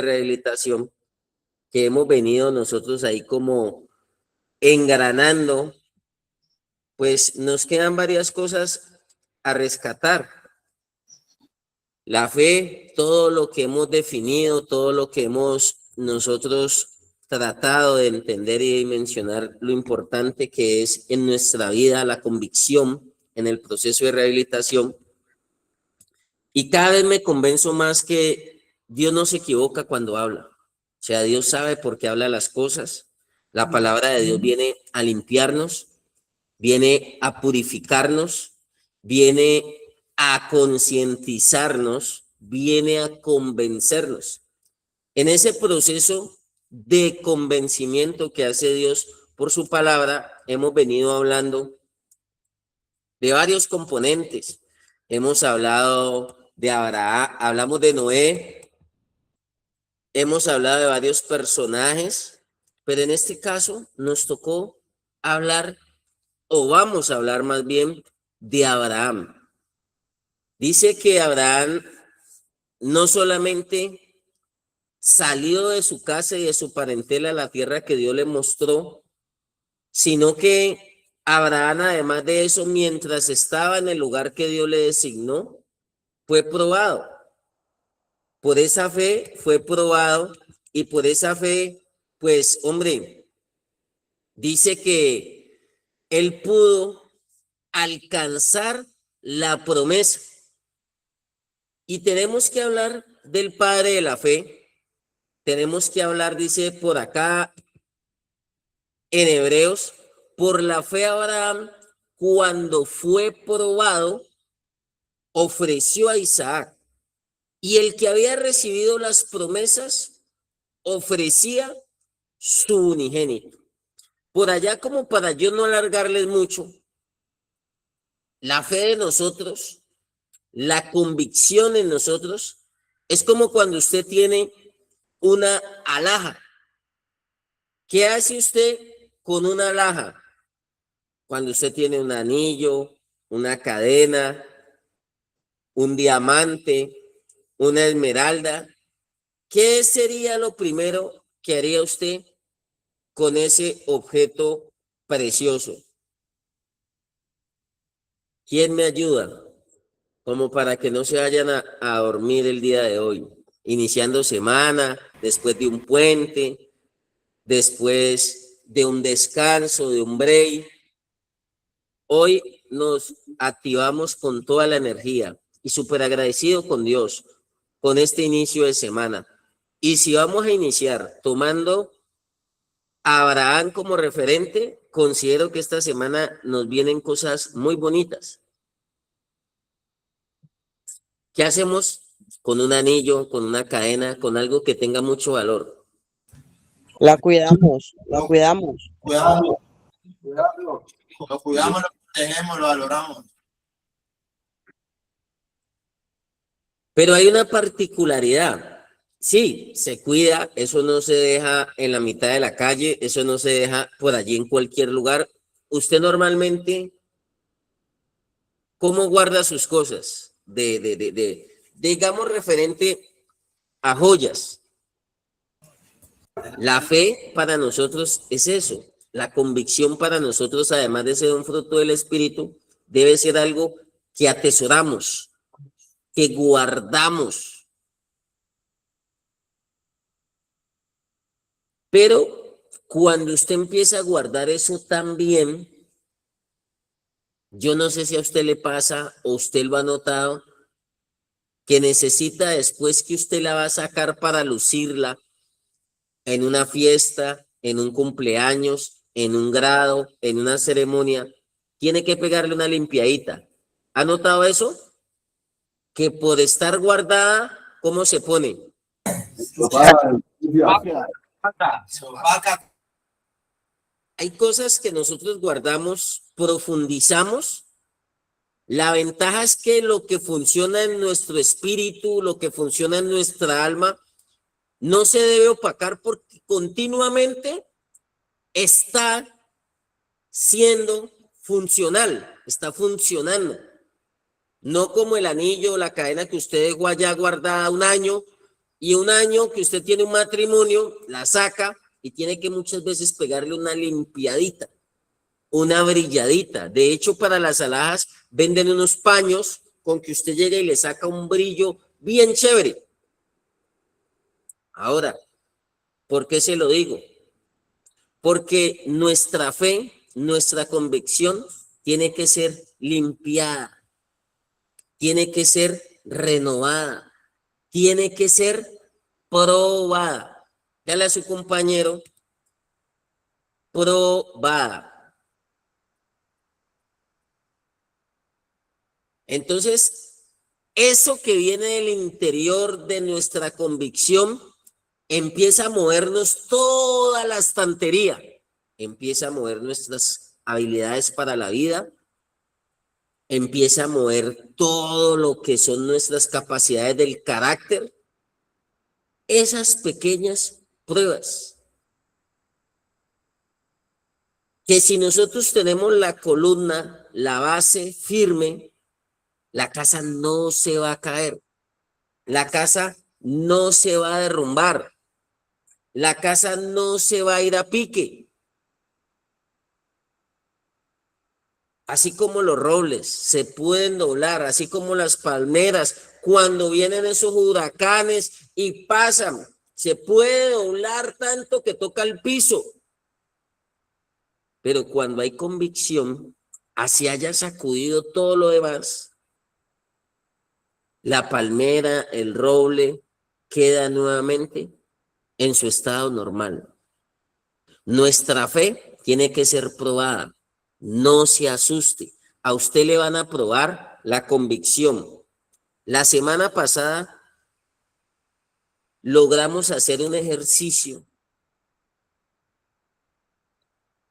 rehabilitación que hemos venido nosotros ahí como engranando, pues nos quedan varias cosas a rescatar. La fe, todo lo que hemos definido, todo lo que hemos nosotros tratado de entender y mencionar lo importante que es en nuestra vida la convicción en el proceso de rehabilitación. Y cada vez me convenzo más que Dios no se equivoca cuando habla. O sea, Dios sabe por qué habla las cosas. La palabra de Dios viene a limpiarnos, viene a purificarnos, viene a concientizarnos, viene a convencernos. En ese proceso de convencimiento que hace Dios por su palabra, hemos venido hablando de varios componentes. Hemos hablado de Abraham, hablamos de Noé, hemos hablado de varios personajes, pero en este caso nos tocó hablar, o vamos a hablar más bien, de Abraham. Dice que Abraham no solamente salió de su casa y de su parentela a la tierra que Dios le mostró, sino que Abraham, además de eso, mientras estaba en el lugar que Dios le designó, fue probado. Por esa fe fue probado y por esa fe, pues, hombre, dice que él pudo alcanzar la promesa. Y tenemos que hablar del padre de la fe. Tenemos que hablar, dice por acá en Hebreos, por la fe Abraham, cuando fue probado, ofreció a Isaac. Y el que había recibido las promesas ofrecía su unigénito. Por allá, como para yo no alargarles mucho, la fe de nosotros, la convicción en nosotros, es como cuando usted tiene una alhaja. ¿Qué hace usted con una alhaja? Cuando usted tiene un anillo, una cadena, un diamante, una esmeralda, ¿qué sería lo primero que haría usted con ese objeto precioso? ¿Quién me ayuda? Como para que no se vayan a dormir el día de hoy, iniciando semana, después de un puente, después de un descanso, de un break. Hoy nos activamos con toda la energía y súper agradecido con Dios con este inicio de semana. Y si vamos a iniciar tomando a Abraham como referente, considero que esta semana nos vienen cosas muy bonitas. ¿Qué hacemos con un anillo, con una cadena, con algo que tenga mucho valor? La cuidamos, la cuidamos. Lo cuidamos, lo protegemos, lo valoramos. Pero hay una particularidad. Sí, se cuida, eso no se deja en la mitad de la calle, eso no se deja por allí en cualquier lugar. Usted normalmente, ¿cómo guarda sus cosas? Digamos, referente a joyas. La fe para nosotros es eso. La convicción para nosotros, además de ser un fruto del Espíritu, debe ser algo que atesoramos, que guardamos. Pero cuando usted empieza a guardar eso también, yo no sé si a usted le pasa o usted lo ha notado, que necesita después que usted la va a sacar para lucirla en una fiesta, en un cumpleaños, en un grado, en una ceremonia, tiene que pegarle una limpiadita. ¿Ha notado eso? Que por estar guardada, ¿cómo se pone? Hay cosas que nosotros guardamos, profundizamos. La ventaja es que lo que funciona en nuestro espíritu, lo que funciona en nuestra alma, no se debe opacar porque continuamente está siendo funcional, está funcionando. No como el anillo o la cadena que usted dejó allá guardada un año Y un año que usted tiene un matrimonio, la saca y tiene que muchas veces pegarle una limpiadita, una brilladita. De hecho, para las alhajas venden unos paños con que usted llega y le saca un brillo bien chévere. Ahora, ¿por qué se lo digo? Porque nuestra fe, nuestra convicción tiene que ser limpiada, tiene que ser renovada, tiene que ser probada. Dale a su compañero, probada. Entonces, eso que viene del interior de nuestra convicción empieza a movernos toda la estantería, empieza a mover nuestras habilidades para la vida, empieza a mover todo lo que son nuestras capacidades del carácter. Esas pequeñas pruebas que si nosotros tenemos la columna, la base firme, la casa no se va a caer, la casa no se va a derrumbar, la casa no se va a ir a pique. Así como los robles se pueden doblar, así como las palmeras, cuando vienen esos huracanes y pasan, se puede doblar tanto que toca el piso. Pero cuando hay convicción, así haya sacudido todo lo demás, la palmera, el roble, queda nuevamente en su estado normal. Nuestra fe tiene que ser probada. No se asuste. A usted le van a probar la convicción. La semana pasada logramos hacer un ejercicio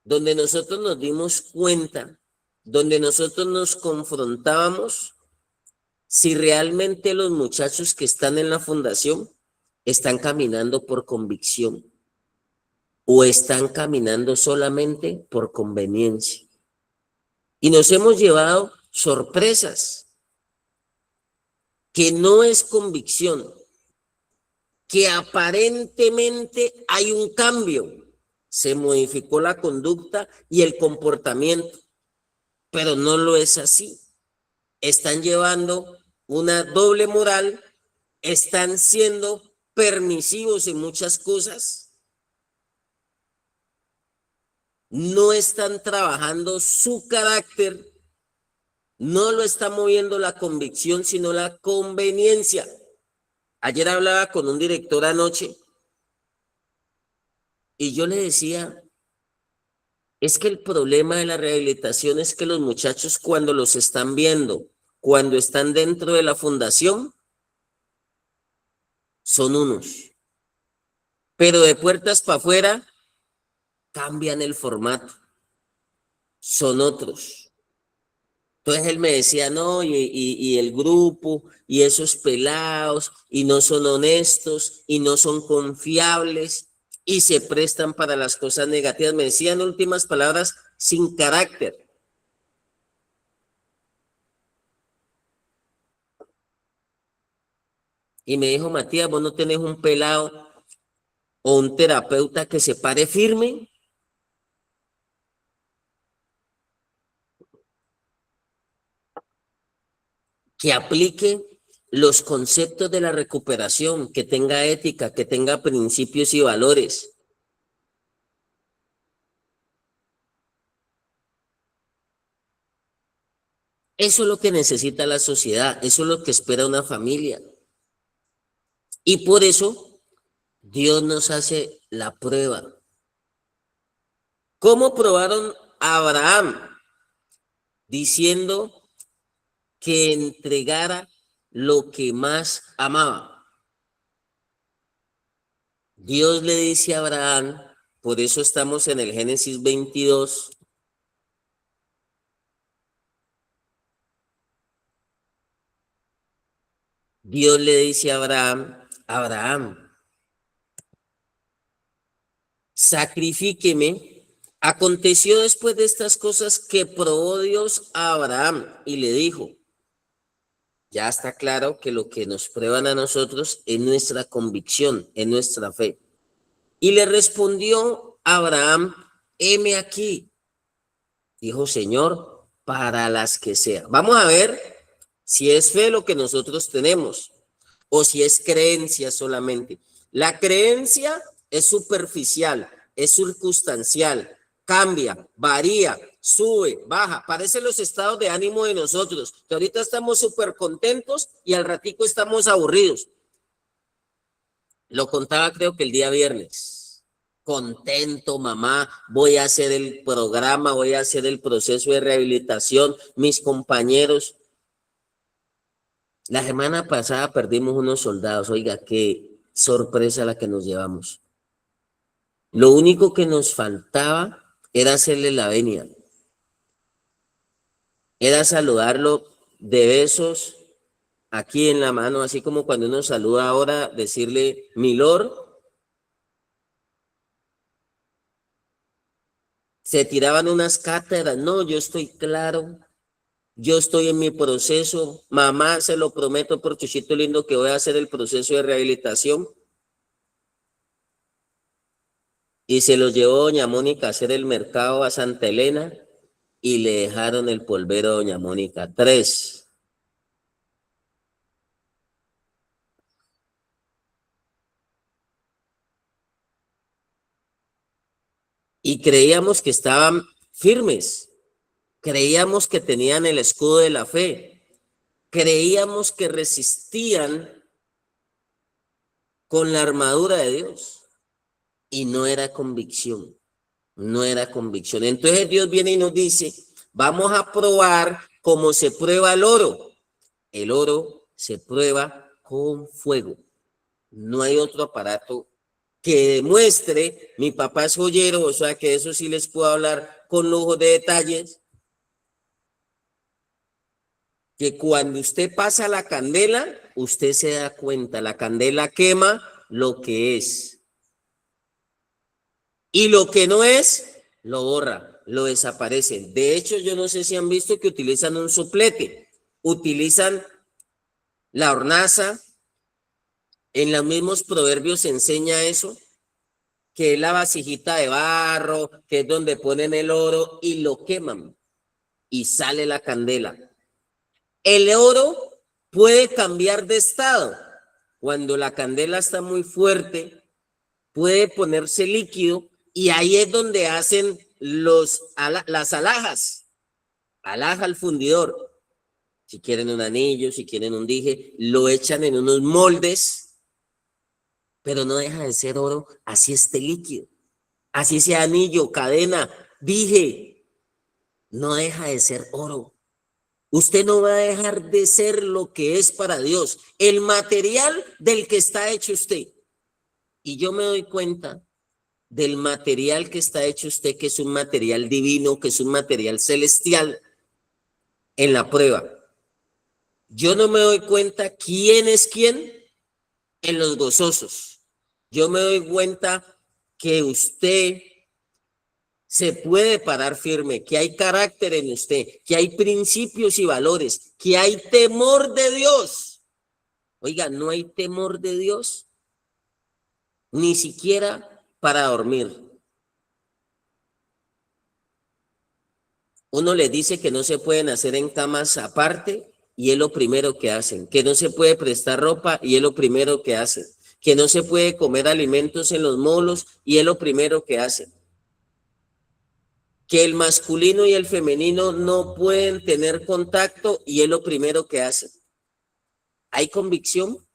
donde nosotros nos dimos cuenta, donde nosotros nos confrontábamos si realmente los muchachos que están en la fundación están caminando por convicción o están caminando solamente por conveniencia. Y nos hemos llevado sorpresas, que no es convicción, que aparentemente hay un cambio, se modificó la conducta y el comportamiento, pero no lo es así. Están llevando una doble moral, están siendo permisivos en muchas cosas, no están trabajando su carácter, no lo está moviendo la convicción, sino la conveniencia. Ayer hablaba con un director anoche y yo le decía, es que el problema de la rehabilitación es que los muchachos cuando los están viendo, cuando están dentro de la fundación, son unos, pero de puertas para afuera cambian el formato, son otros. Entonces él me decía, no, y el grupo, y esos pelados, y no son honestos, y no son confiables, y se prestan para las cosas negativas. Me decía en últimas palabras, sin carácter. Y me dijo, Matías, ¿vos no tenés un pelado o un terapeuta que se pare firme? Que aplique los conceptos de la recuperación, que tenga ética, que tenga principios y valores. Eso es lo que necesita la sociedad, eso es lo que espera una familia. Y por eso Dios nos hace la prueba. ¿Cómo probaron a Abraham? Diciendo que entregara lo que más amaba. Dios le dice a Abraham, por eso estamos en el Génesis 22, Dios le dice a Abraham, Abraham, sacrifíqueme. Aconteció después de estas cosas que probó Dios a Abraham y le dijo, Ya está claro que lo que nos prueban a nosotros es nuestra convicción, es nuestra fe. Y le respondió Abraham, heme aquí. Dijo, Señor, para las que sea. Vamos a ver si es fe lo que nosotros tenemos o si es creencia solamente. La creencia es superficial, es circunstancial, cambia, varía, sube, baja. Parecen los estados de ánimo de nosotros, que ahorita estamos súper contentos y al ratico estamos aburridos. Lo contaba creo que el día viernes. Contento, mamá, voy a hacer el programa, voy a hacer el proceso de rehabilitación, mis compañeros. La semana pasada perdimos unos soldados, oiga, qué sorpresa la que nos llevamos. Lo único que nos faltaba era hacerle la venia, era saludarlo de besos aquí en la mano, así como cuando uno saluda ahora, decirle, mi lord. Se tiraban unas cátedras, no, yo estoy claro, yo estoy en mi proceso, mamá, se lo prometo por Chuchito lindo que voy a hacer el proceso de rehabilitación. Y se los llevó doña Mónica a hacer el mercado a Santa Elena y le dejaron el polvero a doña Mónica, 3. Y creíamos que estaban firmes, creíamos que tenían el escudo de la fe, creíamos que resistían con la armadura de Dios y no era convicción. No era convicción. Entonces Dios viene y nos dice, vamos a probar cómo se prueba el oro. El oro se prueba con fuego. No hay otro aparato que demuestre, mi papá es joyero, o sea que eso sí les puedo hablar con lujo de detalles, que cuando usted pasa la candela, usted se da cuenta, la candela quema lo que es. Y lo que no es, lo borra, lo desaparece. De hecho, yo no sé si han visto que utilizan un soplete, utilizan la hornaza. En los mismos proverbios se enseña eso, que es la vasijita de barro, que es donde ponen el oro y lo queman y sale la candela. El oro puede cambiar de estado. Cuando la candela está muy fuerte, puede ponerse líquido y ahí es donde hacen las alhajas. Alhaja al fundidor. Si quieren un anillo, si quieren un dije, lo echan en unos moldes, pero no deja de ser oro, así esté líquido. Así sea anillo, cadena, dije, no deja de ser oro. Usted no va a dejar de ser lo que es para Dios, el material del que está hecho usted. Y yo me doy cuenta del material que está hecho usted, que es un material divino, que es un material celestial, en la prueba. Yo no me doy cuenta quién es quién en los gozosos. Yo me doy cuenta que usted se puede parar firme, que hay carácter en usted, que hay principios y valores, que hay temor de Dios. Oiga, no hay temor de Dios, ni siquiera para dormir. Uno les dice que no se pueden hacer en camas aparte y es lo primero que hacen, que no se puede prestar ropa y es lo primero que hacen, que no se puede comer alimentos en los molos y es lo primero que hacen, que el masculino y el femenino no pueden tener contacto y es lo primero que hacen. ¿Hay convicción?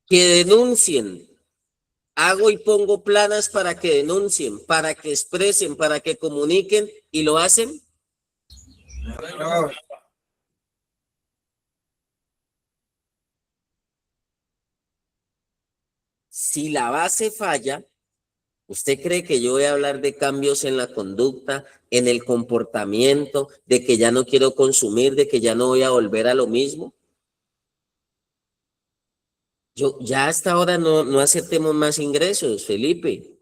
Que denuncien. Hago y pongo planas para que denuncien, para que expresen, para que comuniquen y lo hacen. Si la base falla, ¿usted cree que yo voy a hablar de cambios en la conducta, en el comportamiento, de que ya no quiero consumir, de que ya no voy a volver a lo mismo? Yo ya hasta ahora no aceptemos más ingresos, Felipe.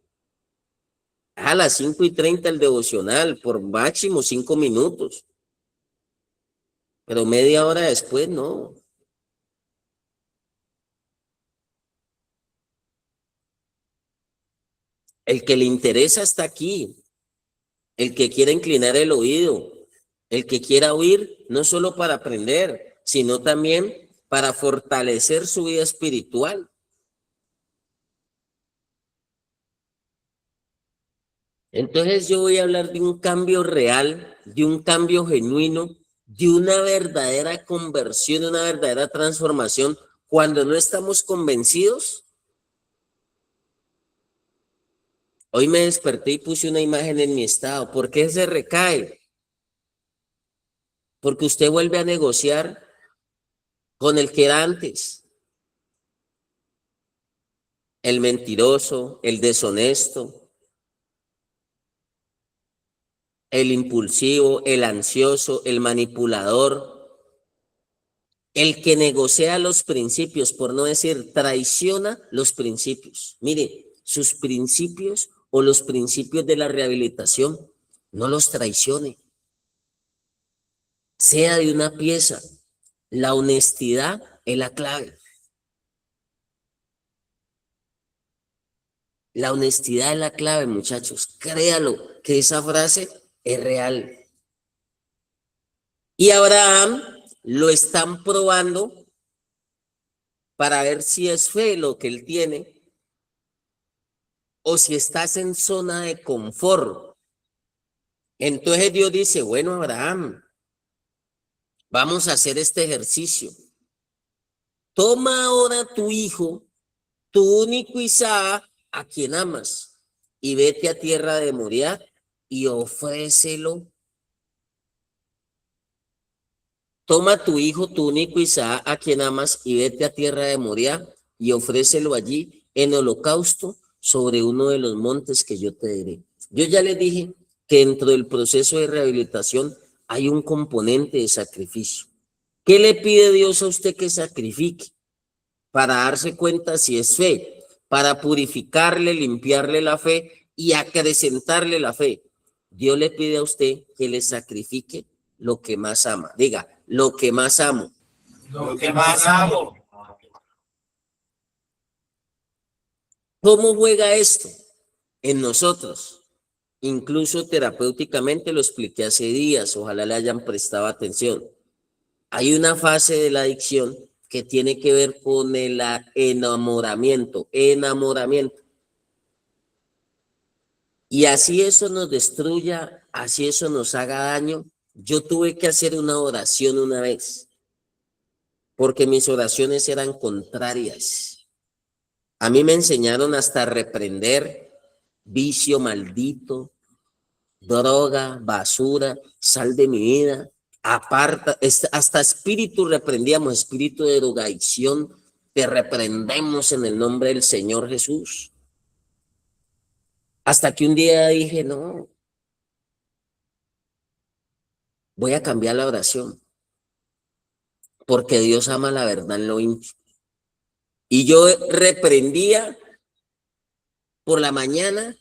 A las 5:30 el devocional, por máximo 5 minutos. Pero media hora después, no. El que le interesa está aquí. El que quiera inclinar el oído. El que quiera oír, no solo para aprender, sino también para fortalecer su vida espiritual. Entonces yo voy a hablar de un cambio real, de un cambio genuino, de una verdadera conversión, de una verdadera transformación. Cuando no estamos convencidos, hoy me desperté y puse una imagen en mi estado. ¿Por qué se recae? Porque usted vuelve a negociar con el que era antes. El mentiroso, el deshonesto, el impulsivo, el ansioso, el manipulador, el que negocia los principios, por no decir traiciona los principios. Mire, sus principios o los principios de la rehabilitación, no los traicione. Sea de una pieza. La honestidad es la clave. La honestidad es la clave, muchachos. Créalo, que esa frase es real. Y Abraham lo están probando para ver si es fe lo que él tiene o si estás en zona de confort. Entonces Dios dice, bueno, Abraham, vamos a hacer este ejercicio. Toma ahora tu hijo, tu único Isaac, a quien amas, y vete a tierra de Moriah y ofrécelo. Toma tu hijo, tu único Isaac, a quien amas, y vete a tierra de Moriah y ofrécelo allí en holocausto sobre uno de los montes que yo te diré. Yo ya les dije que dentro del proceso de rehabilitación hay un componente de sacrificio. ¿Qué le pide Dios a usted que sacrifique? Para darse cuenta si es fe, para purificarle, limpiarle la fe y acrecentarle la fe. Dios le pide a usted que le sacrifique lo que más ama. Diga, lo que más amo. Lo que más amo. ¿Cómo juega esto en nosotros? Incluso terapéuticamente lo expliqué hace días, ojalá le hayan prestado atención. Hay una fase de la adicción que tiene que ver con el enamoramiento. Y así eso nos destruya, así eso nos haga daño. Yo tuve que hacer una oración una vez, porque mis oraciones eran contrarias. A mí me enseñaron hasta reprender vicio maldito, droga, basura, sal de mi vida, aparta, hasta espíritu reprendíamos, espíritu de drogadicción, te reprendemos en el nombre del Señor Jesús. Hasta que un día dije, no, voy a cambiar la oración, porque Dios ama la verdad en lo íntimo. Y yo reprendía por la mañana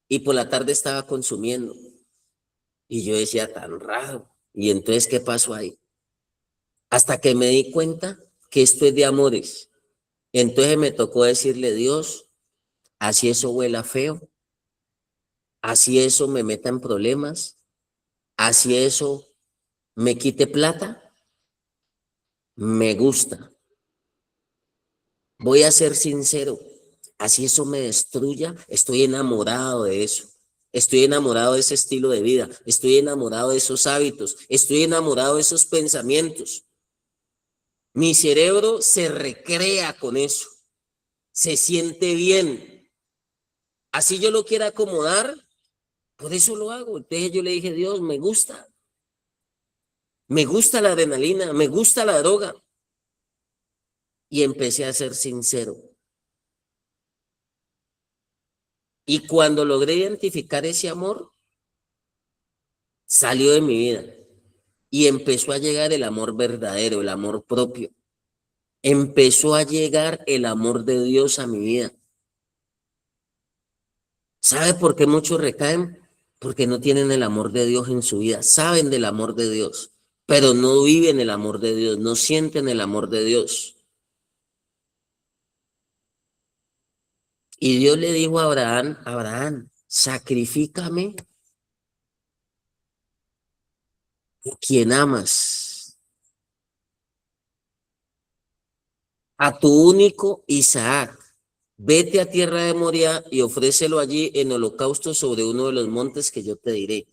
y por la tarde estaba consumiendo. Y yo decía, tan raro. Y entonces, ¿qué pasó ahí? Hasta que me di cuenta que esto es de amores. Entonces me tocó decirle, Dios, así eso huela feo, así eso me meta en problemas, así eso me quite plata, me gusta. Voy a ser sincero, así eso me destruya, estoy enamorado de eso. Estoy enamorado de ese estilo de vida, estoy enamorado de esos hábitos, estoy enamorado de esos pensamientos. Mi cerebro se recrea con eso, se siente bien. Así yo lo quiero acomodar, por eso lo hago. Entonces yo le dije, Dios, me gusta la adrenalina, me gusta la droga. Y empecé a ser sincero. Y cuando logré identificar ese amor, salió de mi vida. Y empezó a llegar el amor verdadero, el amor propio. Empezó a llegar el amor de Dios a mi vida. ¿Sabe por qué muchos recaen? Porque no tienen el amor de Dios en su vida. Saben del amor de Dios, pero no viven el amor de Dios, no sienten el amor de Dios. Y Dios le dijo a Abraham, Abraham, sacrifícame a quien amas, a tu único Isaac. Vete a tierra de Moria y ofrécelo allí en holocausto sobre uno de los montes que yo te diré.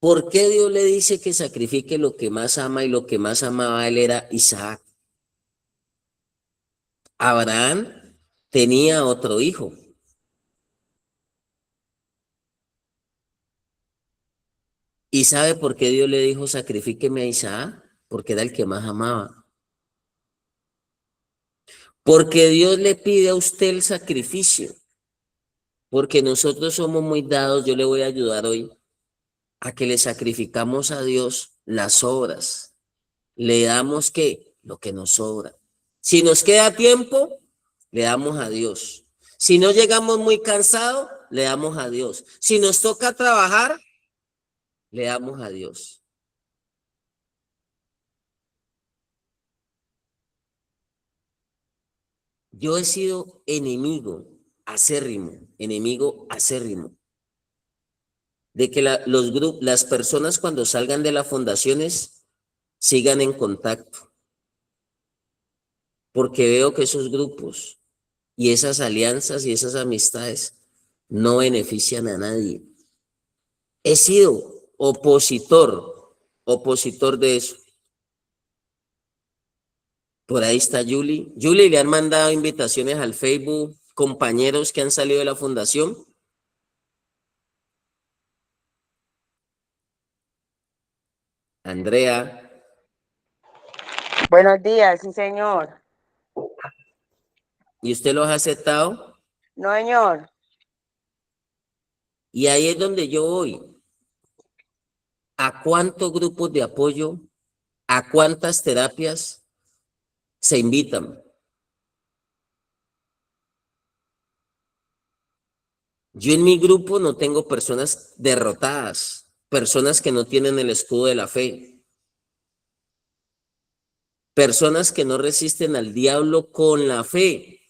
¿Por qué Dios le dice que sacrifique lo que más ama y lo que más amaba él era Isaac? Abraham tenía otro hijo. ¿Y sabe por qué Dios le dijo sacrifíqueme a Isaac? Porque era el que más amaba. Porque Dios le pide a usted el sacrificio. Porque nosotros somos muy dados, yo le voy a ayudar hoy, a que le sacrificamos a Dios las obras. Le damos ¿qué? Lo que nos sobra. Si nos queda tiempo, le damos a Dios. Si no llegamos muy cansados, le damos a Dios. Si nos toca trabajar, le damos a Dios. Yo he sido enemigo acérrimo, de que las personas cuando salgan de las fundaciones sigan en contacto, porque veo que esos grupos y esas alianzas y esas amistades no benefician a nadie. He sido opositor de eso. Por ahí está Julie. Julie, le han mandado invitaciones al Facebook, compañeros que han salido de la fundación. Andrea, Buenos días, sí, señor. ¿y usted los ha aceptado? No, señor. Y ahí es donde yo voy. ¿A cuántos grupos de apoyo, a cuántas terapias se invitan? Yo en mi grupo no tengo personas derrotadas, personas que no tienen el escudo de la fe, personas que no resisten al diablo con la fe.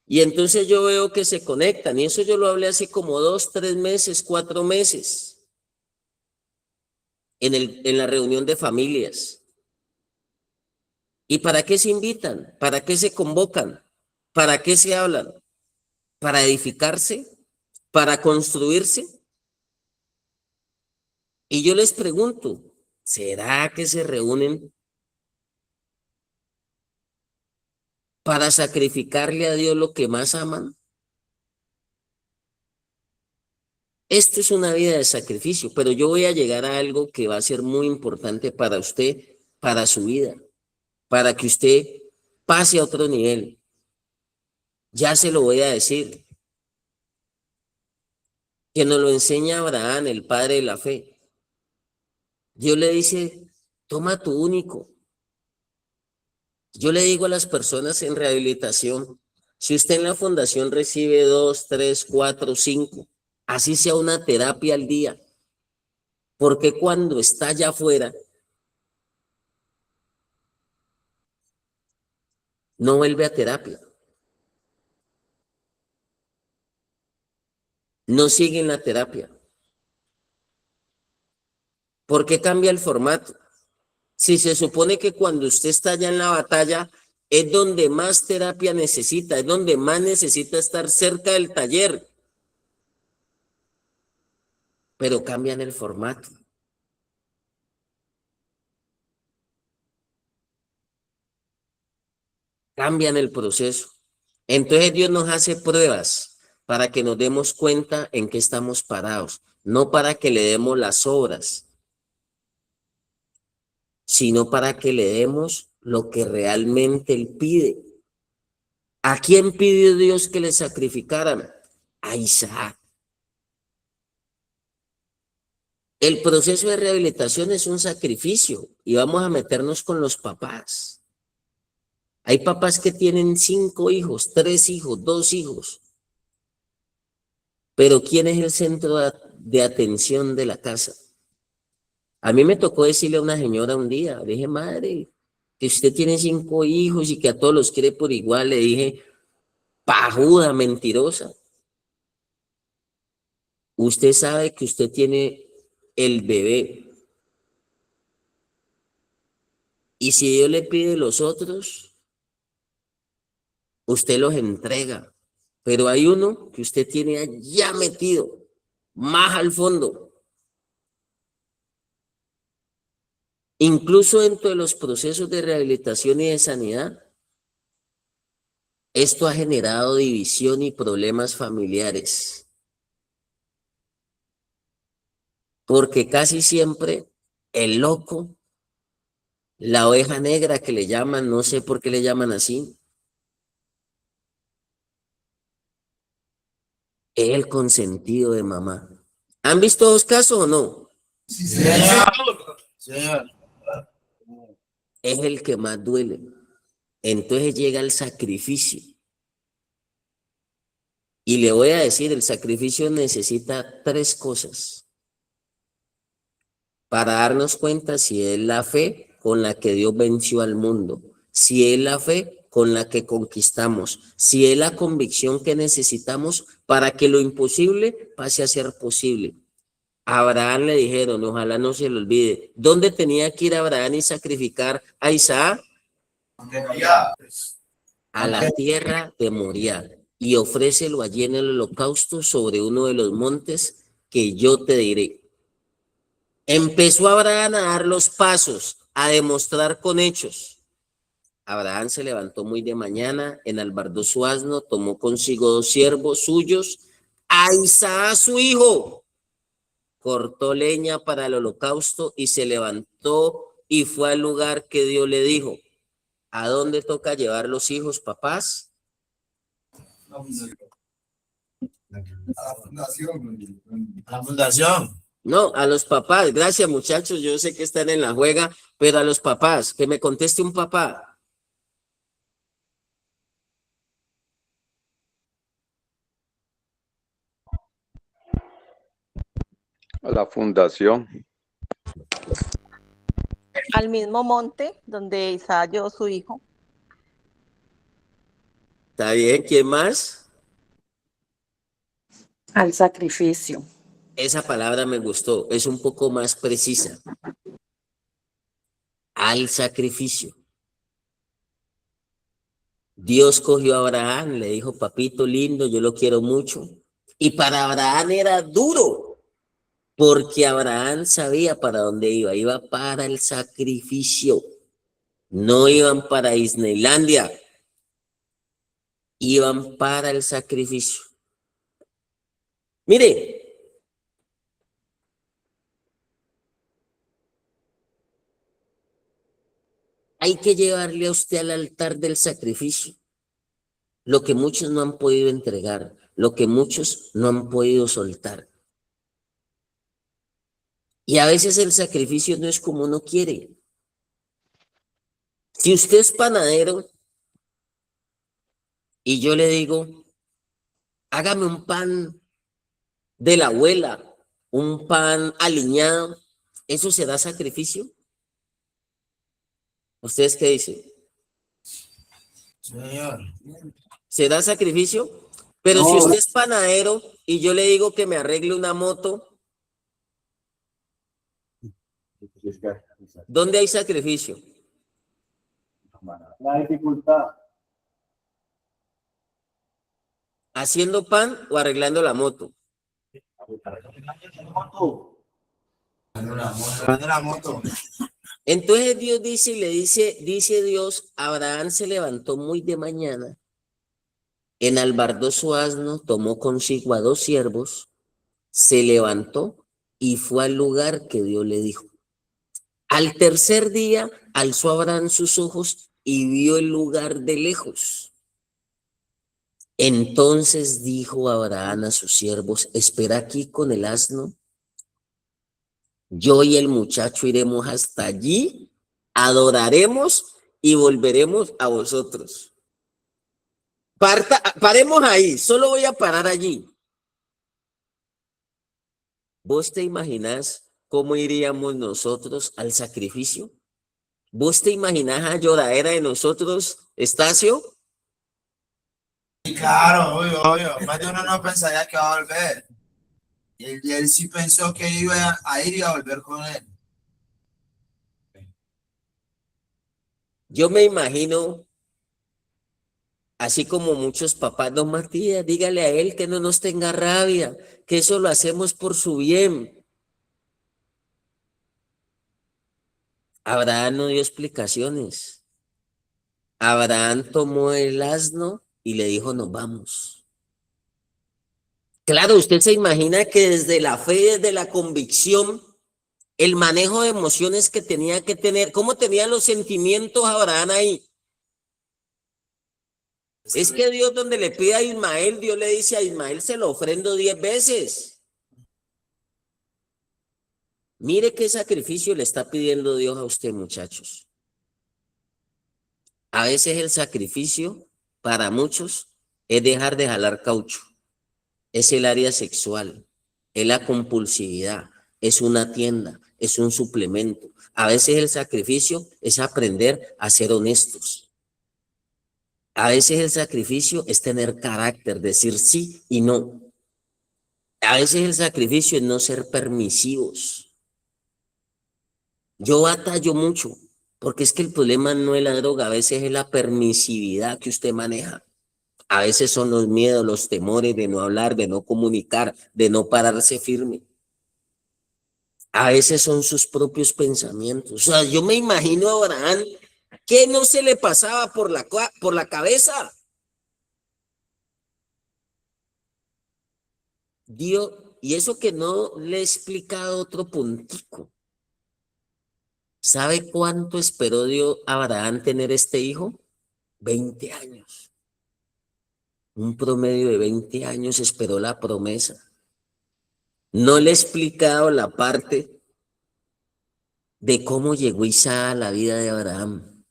Y entonces yo veo que se conectan, y eso yo lo hablé hace como 2, 3 meses, 4 meses, en la reunión de familias. ¿Y para qué se invitan? ¿Para qué se convocan? ¿Para qué se hablan? ¿Para edificarse? ¿Para construirse? Y yo les pregunto, ¿será que se reúnen para sacrificarle a Dios lo que más aman? Esto es una vida de sacrificio, pero yo voy a llegar a algo que va a ser muy importante para usted, para su vida, para que usted pase a otro nivel. Ya se lo voy a decir, que nos lo enseña Abraham, el padre de la fe. Dios le dice, toma tu único. Yo le digo a las personas en rehabilitación, si usted en la fundación recibe 2, 3, 4, 5, así sea una terapia al día, porque cuando está allá afuera, no vuelve a terapia, no sigue en la terapia? ¿Por qué cambia el formato? Si se supone que cuando usted está allá en la batalla, es donde más terapia necesita, es donde más necesita estar cerca del taller, pero cambian el formato, cambian el proceso. Entonces Dios nos hace pruebas para que nos demos cuenta en qué estamos parados, no para que le demos las obras, sino para que le demos lo que realmente Él pide. ¿A quién pidió Dios que le sacrificaran? A Isaac. El proceso de rehabilitación es un sacrificio y vamos a meternos con los papás. Hay papás que tienen 5 hijos, 3 hijos, 2 hijos. Pero ¿quién es el centro de atención de la casa? A mí me tocó decirle a una señora un día, le dije, madre, que usted tiene 5 hijos y que a todos los quiere por igual. Le dije, pajuda, mentirosa. Usted sabe que usted tiene el bebé. Y si Dios le pide los otros, usted los entrega. Pero hay uno que usted tiene allá metido, más al fondo. Incluso dentro de los procesos de rehabilitación y de sanidad, esto ha generado división y problemas familiares. Porque casi siempre el loco, la oveja negra que le llaman, no sé por qué le llaman así, es el consentido de mamá. ¿Han visto 2 casos o no? Sí, señor. Señor. Es el que más duele. Entonces llega el sacrificio. Y le voy a decir, el sacrificio necesita 3 cosas para darnos cuenta si es la fe con la que Dios venció al mundo, si es la fe con la que conquistamos, si es la convicción que necesitamos para que lo imposible pase a ser posible. A Abraham le dijeron, ojalá no se le olvide, ¿dónde tenía que ir Abraham y sacrificar a Isaac? A la tierra de Moriah, y ofrécelo allí en el holocausto sobre uno de los montes que yo te diré. Empezó Abraham a dar los pasos, a demostrar con hechos. Abraham se levantó muy de mañana, enalbardó su asno, tomó consigo 2 siervos suyos, a Isaac su hijo, cortó leña para el holocausto y se levantó y fue al lugar que Dios le dijo. ¿A dónde toca llevar los hijos, papás? A la fundación. A la fundación. No, a los papás. Gracias, muchachos. Yo sé que están en la juega, pero a los papás. Que me conteste un papá. A la fundación. Al mismo monte donde Isaac dio su hijo. ¿Está bien? ¿Quién más? Al sacrificio. Esa palabra me gustó. Es un poco más precisa. Al sacrificio. Dios cogió a Abraham, le dijo, papito lindo, yo lo quiero mucho. Y para Abraham era duro, porque Abraham sabía para dónde iba. Iba para el sacrificio. No iban para Disneylandia. Iban para el sacrificio. Mire, hay que llevarle a usted al altar del sacrificio lo que muchos no han podido entregar, lo que muchos no han podido soltar. Y a veces el sacrificio no es como uno quiere. Si usted es panadero y yo le digo, hágame un pan de la abuela, un pan aliñado, ¿eso será sacrificio? ¿Ustedes qué dicen? Señor. ¿Será sacrificio? Pero si usted es panadero y yo le digo que me arregle una moto, ¿dónde hay sacrificio? La dificultad. ¿Haciendo pan o arreglando la moto? La moto. Entonces Dios dice y dice Dios, Abraham se levantó muy de mañana, enalbardó su asno, tomó consigo a 2 siervos, se levantó y fue al lugar que Dios le dijo. Al tercer día alzó Abraham sus ojos y vio el lugar de lejos. Entonces dijo Abraham a sus siervos, espera aquí con el asno. Yo y el muchacho iremos hasta allí, adoraremos y volveremos a vosotros. Paremos ahí, solo voy a parar allí. ¿Vos te imaginás cómo iríamos nosotros al sacrificio? ¿Vos te imaginás a lloradera de nosotros, Estacio? Y claro, obvio. Más de uno no pensaría que va a volver. Y él sí pensó que iba a ir y a volver con él. Yo me imagino, así como muchos papás, don Matías, dígale a él que no nos tenga rabia, que eso lo hacemos por su bien. Abraham no dio explicaciones. Abraham tomó el asno y le dijo, nos vamos. Claro, usted se imagina que desde la fe, desde la convicción, el manejo de emociones que tenía que tener, ¿cómo tenía los sentimientos Abraham ahí? Es que Dios donde le pide a Ismael, Dios le dice a Ismael, se lo ofrendo 10 veces. Mire qué sacrificio le está pidiendo Dios a usted, muchachos. A veces el sacrificio para muchos es dejar de jalar caucho. Es el área sexual, es la compulsividad, es una tienda, es un suplemento. A veces el sacrificio es aprender a ser honestos. A veces el sacrificio es tener carácter, decir sí y no. A veces el sacrificio es no ser permisivos. Yo batallo mucho, porque es que el problema no es la droga, a veces es la permisividad que usted maneja. A veces son los miedos, los temores de no hablar, de no comunicar, de no pararse firme. A veces son sus propios pensamientos. O sea, yo me imagino a Abraham, ¿qué no se le pasaba por la cabeza? Dios, y eso que no le he explicado otro puntico. ¿Sabe cuánto esperó Dios a Abraham tener este hijo? 20 años. Un promedio de 20 años esperó la promesa. No le he explicado la parte de cómo llegó Isaac a la vida de Abraham,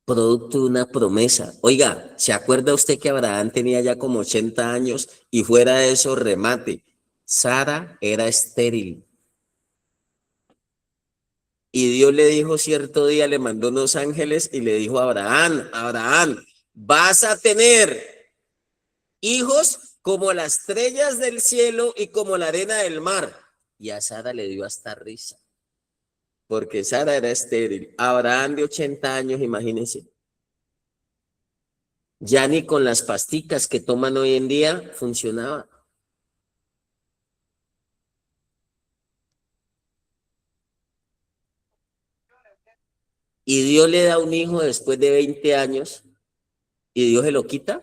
producto de una promesa. Oiga, ¿se acuerda usted que Abraham tenía ya como 80 años y fuera de eso remate? Sara era estéril. Y Dios le dijo cierto día, le mandó unos ángeles y le dijo a Abraham, Abraham, vas a tener hijos como las estrellas del cielo y como la arena del mar. Y a Sara le dio hasta risa, porque Sara era estéril. Abraham de 80 años, imagínense. Ya ni con las pasticas que toman hoy en día funcionaba. Y Dios le da un hijo después de 20 años y Dios se lo quita.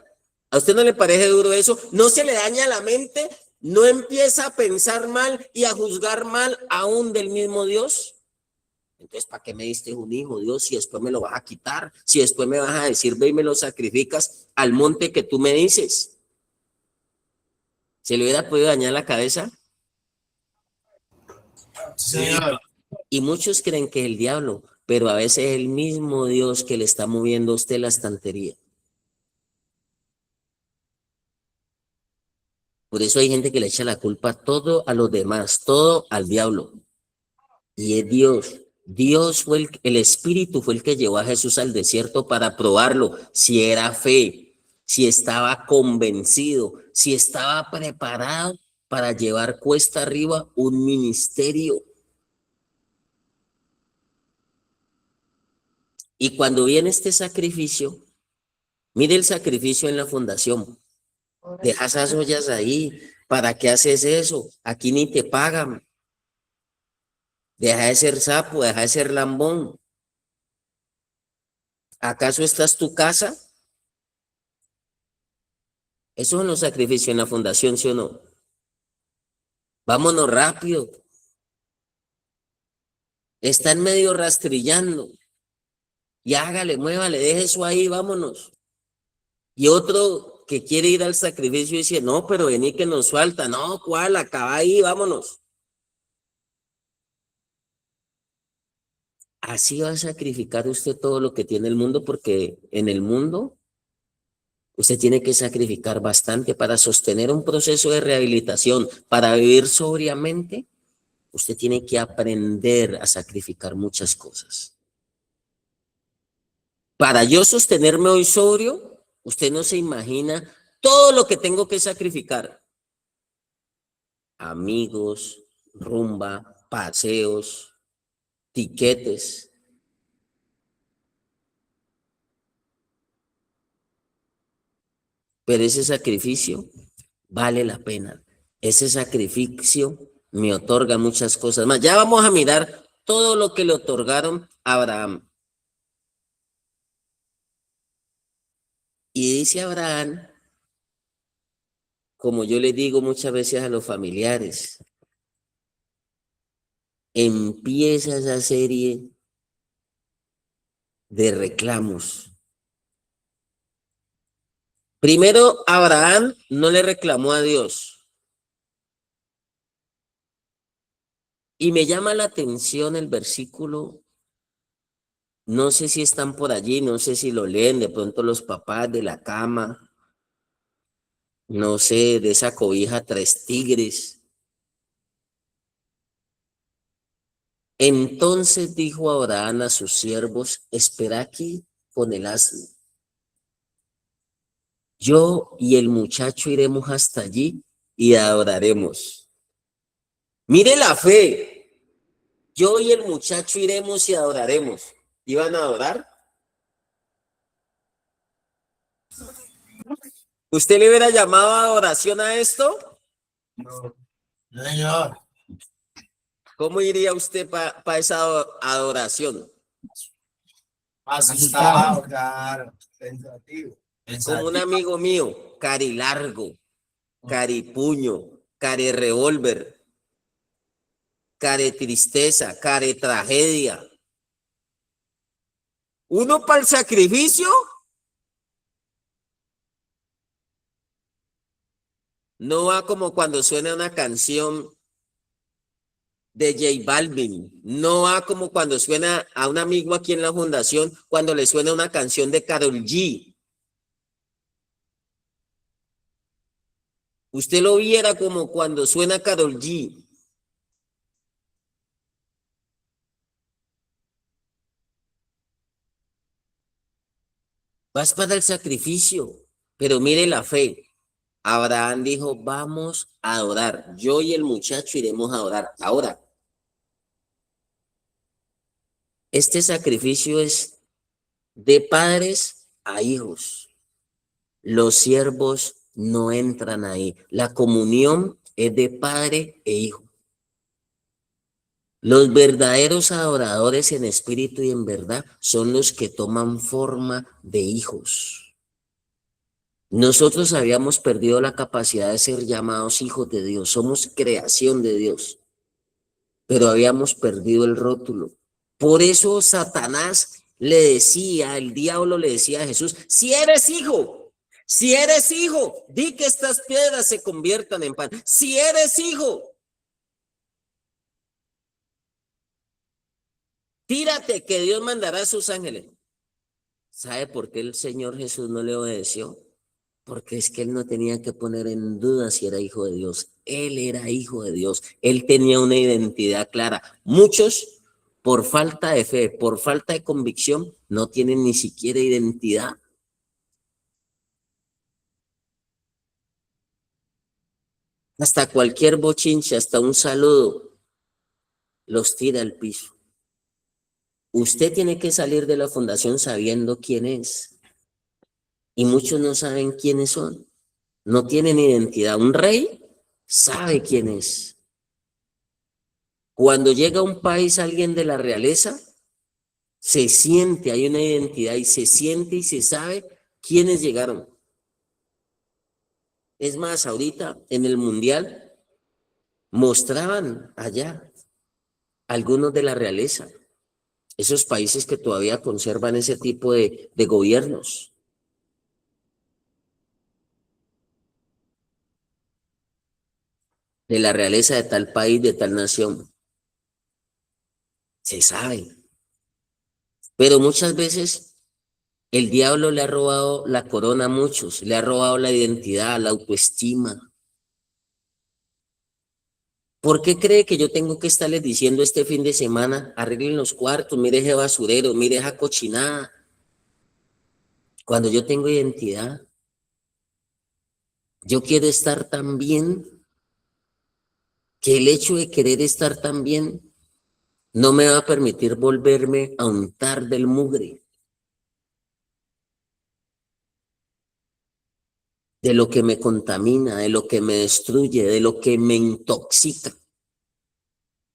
¿A usted no le parece duro eso? ¿No se le daña la mente? ¿No empieza a pensar mal y a juzgar mal aún del mismo Dios? Entonces, ¿para qué me diste un hijo, Dios, si después me lo vas a quitar? Si después me vas a decir, ve y me lo sacrificas al monte que tú me dices. ¿Se le hubiera podido dañar la cabeza? Señor. Y muchos creen que es el diablo, pero a veces es el mismo Dios que le está moviendo a usted la estantería. Por eso hay gente que le echa la culpa todo a los demás, todo al diablo. Y es Dios. Dios fue el Espíritu fue el que llevó a Jesús al desierto para probarlo, si era fe, si estaba convencido, si estaba preparado para llevar cuesta arriba un ministerio. Y cuando viene este sacrificio, mire el sacrificio en la fundación. Deja esas ollas ahí. ¿Para qué haces eso? Aquí ni te pagan. Deja de ser sapo, deja de ser lambón. ¿Acaso esta es tu casa? Eso son los sacrificios en la fundación, ¿sí o no? Vámonos rápido. Están medio rastrillando. Y hágale, muévale, deje eso ahí, vámonos. Y otro que quiere ir al sacrificio dice, no, pero vení que nos falta. No, ¿cuál? Acaba ahí, vámonos. así va a sacrificar usted todo lo que tiene el mundo, porque en el mundo usted tiene que sacrificar bastante para sostener un proceso de rehabilitación, para vivir sobriamente. Usted tiene que aprender a sacrificar muchas cosas. Para yo sostenerme hoy sobrio, usted no se imagina todo lo que tengo que sacrificar. Amigos, rumba, paseos, tiquetes. Pero ese sacrificio vale la pena. Ese sacrificio me otorga muchas cosas más. Ya vamos a mirar todo lo que le otorgaron a Abraham. Y dice Abraham, como yo le digo muchas veces a los familiares, empieza esa serie de reclamos. Primero, Abraham no le reclamó a Dios. Y me llama la atención el versículo, no sé si están por allí, no sé si lo leen de pronto los papás de la cama, no sé, de esa cobija 3 tigres. Entonces dijo Abraham a sus siervos, espera aquí con el asno. Yo y el muchacho iremos hasta allí y adoraremos. Mire la fe. Yo y el muchacho iremos y adoraremos. ¿Iban a adorar? ¿Usted le hubiera llamado adoración a esto? No, señor. ¿Cómo iría usted para esa adoración? Asustado, claro. Pensativo. Como un amigo mío, carilargo, caripuño, revólver, tristeza, tragedia. Uno para el sacrificio no va como cuando suena una canción de J Balvin, no va como cuando suena a un amigo aquí en la fundación, cuando le suena una canción de Karol G. Usted lo viera como cuando suena Karol G. Vas para el sacrificio, pero mire la fe. Abraham dijo, vamos a adorar. Yo y el muchacho iremos a adorar. Ahora, este sacrificio es de padres a hijos. Los siervos no entran ahí. La comunión es de padre e hijo. Los verdaderos adoradores en espíritu y en verdad son los que toman forma de hijos. Nosotros habíamos perdido la capacidad de ser llamados hijos de Dios. Somos creación de Dios, pero habíamos perdido el rótulo. Por eso Satanás le decía, el diablo le decía a Jesús, si eres hijo, di que estas piedras se conviertan en pan. Si eres hijo, tírate que Dios mandará a sus ángeles. ¿Sabe por qué el Señor Jesús no le obedeció? Porque es que él no tenía que poner en duda si era hijo de Dios. Él era hijo de Dios. Él tenía una identidad clara. Muchos, por falta de fe, por falta de convicción, no tienen ni siquiera identidad. Hasta cualquier bochinche, hasta un saludo, los tira al piso. Usted tiene que salir de la fundación sabiendo quién es. Y muchos no saben quiénes son. No tienen identidad. Un rey sabe quién es. Cuando llega a un país alguien de la realeza, se siente, hay una identidad y se siente y se sabe quiénes llegaron. Es más, ahorita en el mundial mostraban allá algunos de la realeza, esos países que todavía conservan ese tipo de gobiernos. De la realeza de tal país, de tal nación. Se sabe. Pero muchas veces el diablo le ha robado la corona a muchos, le ha robado la identidad, la autoestima. ¿Por qué cree que yo tengo que estarles diciendo este fin de semana, arreglen los cuartos, mire ese basurero, mire esa cochinada? Cuando yo tengo identidad, yo quiero estar tan bien que el hecho de querer estar tan bien no me va a permitir volverme a untar del mugre, de lo que me contamina, de lo que me destruye, de lo que me intoxica.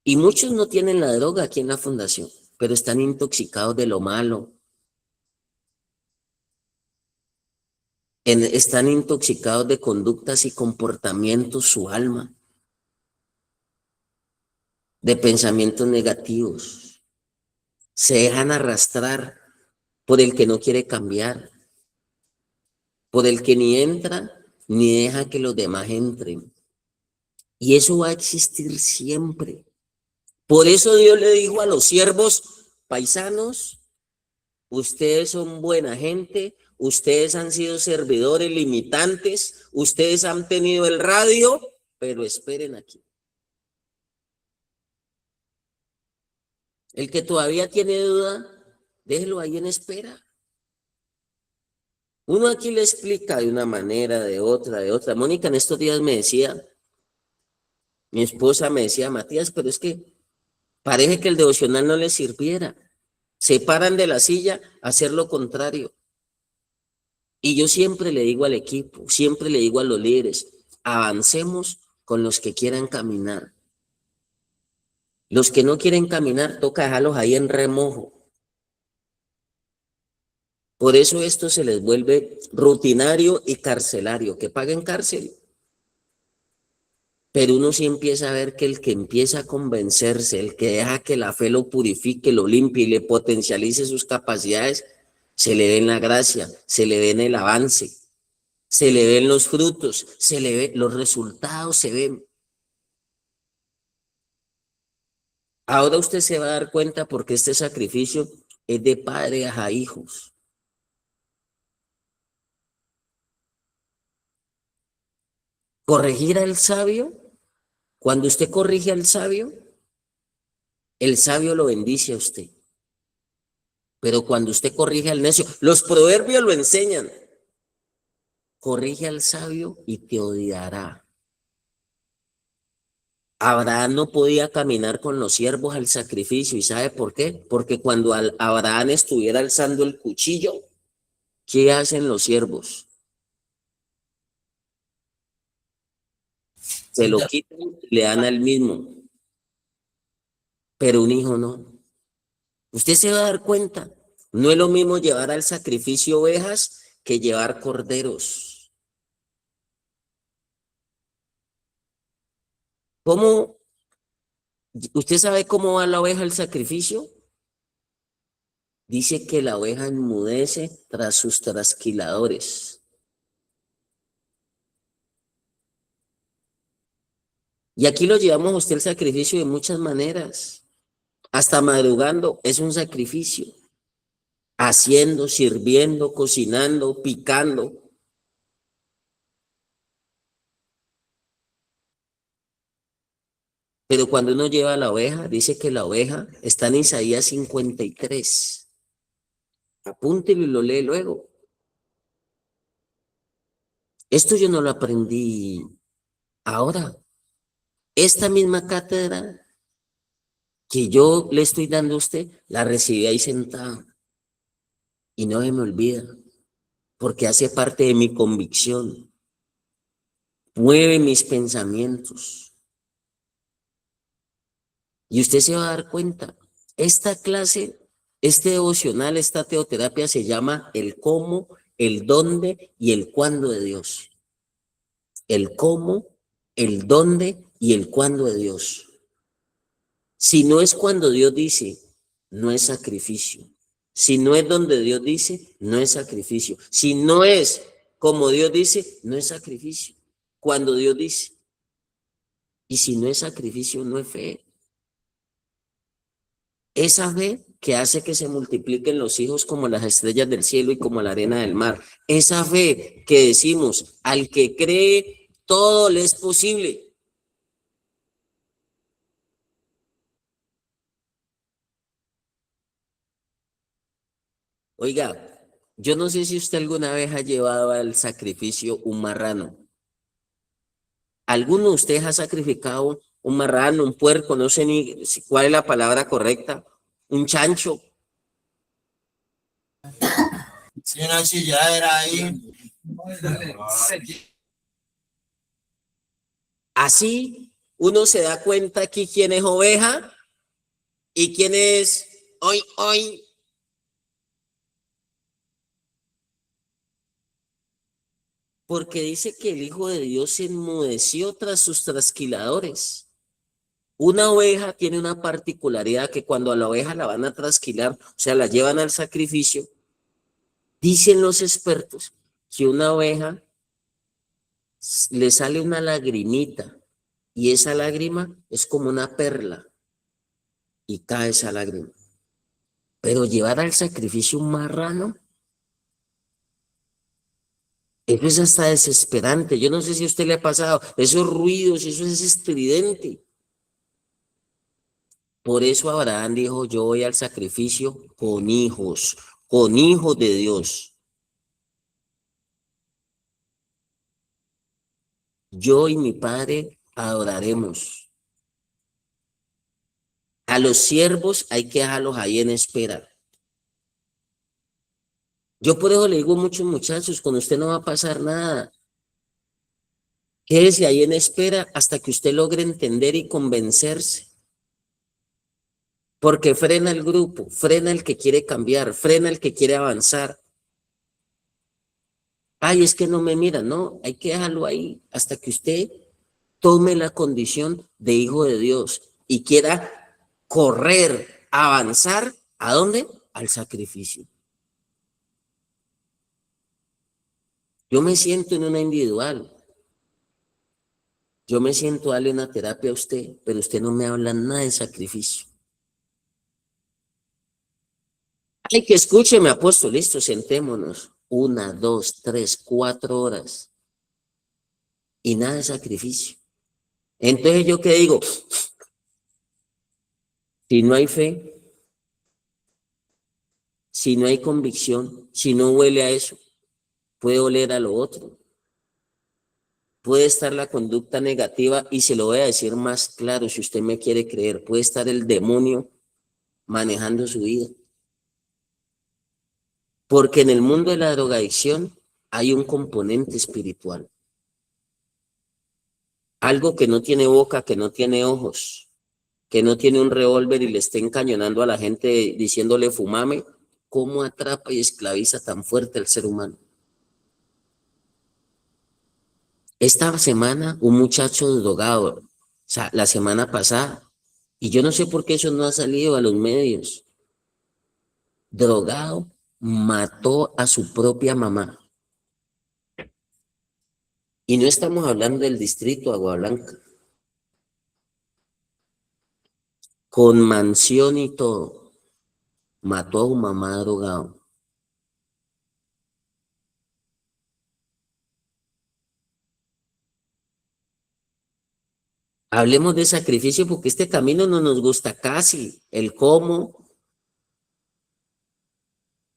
Y muchos no tienen la droga aquí en la fundación, pero están intoxicados de lo malo. Están intoxicados de conductas y comportamientos, su alma, de pensamientos negativos. Se dejan arrastrar por el que no quiere cambiar, por el que ni entra ni deja que los demás entren. Y eso va a existir siempre. Por eso Dios le dijo a los siervos paisanos: ustedes son buena gente, ustedes han sido servidores limitantes, ustedes han tenido el radio, pero esperen aquí. El que todavía tiene duda, déjelo ahí en espera. Uno aquí le explica de una manera, de otra, de otra. Mónica en estos días me decía, mi esposa me decía: Matías, pero es que parece que el devocional no les sirviera. Se paran de la silla a hacer lo contrario. Y yo siempre le digo al equipo, siempre le digo a los líderes: avancemos con los que quieran caminar. Los que no quieren caminar, toca dejarlos ahí en remojo. Por eso esto se les vuelve rutinario y carcelario, que paguen cárcel. Pero uno sí empieza a ver que el que empieza a convencerse, el que deja que la fe lo purifique, lo limpie y le potencialice sus capacidades, se le ve en la gracia, se le ve en el avance, se le ven los frutos, se le ve los resultados, se ven. Ahora usted se va a dar cuenta porque este sacrificio es de padre a hijos. Corregir al sabio, cuando usted corrige al sabio, el sabio lo bendice a usted. Pero cuando usted corrige al necio, los proverbios lo enseñan: corrige al sabio y te odiará. Abraham no podía caminar con los siervos al sacrificio. ¿Y sabe por qué? Porque cuando Abraham estuviera alzando el cuchillo, ¿qué hacen los siervos? Se lo quitan y le dan al mismo. Pero un hijo no. Usted se va a dar cuenta. No es lo mismo llevar al sacrificio ovejas que llevar corderos. ¿Cómo? ¿Usted sabe cómo va la oveja al sacrificio? Dice que la oveja enmudece tras sus trasquiladores. Y aquí lo llevamos a usted el sacrificio de muchas maneras. Hasta madrugando es un sacrificio. Haciendo, sirviendo, cocinando, picando. Pero cuando uno lleva a la oveja, dice que la oveja está en Isaías 53. Apúntelo y lo lee luego. Esto yo no lo aprendí ahora. Esta misma cátedra que yo le estoy dando a usted, la recibí ahí sentada. Y no se me olvida, porque hace parte de mi convicción. Mueve mis pensamientos. Y usted se va a dar cuenta, esta clase, este devocional, esta teoterapia se llama el cómo, el dónde y el cuándo de Dios. El cómo, el dónde y el cuándo de Dios. Si no es cuando Dios dice, no es sacrificio. Si no es donde Dios dice, no es sacrificio. Si no es como Dios dice, no es sacrificio. Cuando Dios dice. Y si no es sacrificio, no es fe. Esa fe que hace que se multipliquen los hijos como las estrellas del cielo y como la arena del mar. Esa fe que decimos, al que cree, todo le es posible. Oiga, yo no sé si usted alguna vez ha llevado al sacrificio un marrano. ¿Alguno de ustedes ha sacrificado un marrano, un puerco, no sé ni cuál es la palabra correcta, un chancho? Si una chilladera ahí. Así uno se da cuenta aquí quién es oveja y quién es hoy. Porque dice que el Hijo de Dios se enmudeció tras sus trasquiladores. Una oveja tiene una particularidad que cuando a la oveja la van a trasquilar, o sea, la llevan al sacrificio, dicen los expertos que una oveja le sale una lagrimita y esa lágrima es como una perla y cae esa lágrima. Pero llevar al sacrificio un marrano, eso es hasta desesperante. Yo no sé si a usted le ha pasado esos ruidos, eso es estridente. Por eso Abraham dijo, yo voy al sacrificio con hijos de Dios. Yo y mi padre adoraremos. A los siervos hay que dejarlos ahí en espera. Yo por eso le digo a muchos muchachos, con usted no va a pasar nada. Quédese ahí en espera hasta que usted logre entender y convencerse. Porque frena el grupo, frena el que quiere cambiar, frena el que quiere avanzar. Ay, es que no me mira, no, hay que dejarlo ahí hasta que usted tome la condición de hijo de Dios y quiera correr, avanzar, ¿a dónde? Al sacrificio. Yo me siento en una individual. Yo me siento a darle una terapia a usted, pero usted no me habla nada de sacrificio. Ay, que escúcheme, apóstol, listo, sentémonos. 1, 2, 3, 4 horas. Y nada de sacrificio. Entonces, ¿yo qué digo? Si no hay fe, si no hay convicción, si no huele a eso, puede oler a lo otro. Puede estar la conducta negativa y se lo voy a decir más claro si usted me quiere creer. Puede estar el demonio manejando su vida. Porque en el mundo de la drogadicción hay un componente espiritual. Algo que no tiene boca, que no tiene ojos, que no tiene un revólver y le esté encañonando a la gente diciéndole fumame, ¿cómo atrapa y esclaviza tan fuerte al ser humano? Esta semana un muchacho drogado, o sea, la semana pasada, y yo no sé por qué eso no ha salido a los medios, drogado, mató a su propia mamá. Y no estamos hablando del distrito Agua Blanca, con mansión y todo, mató a su mamá drogado. Hablemos de sacrificio porque este camino no nos gusta casi. El cómo,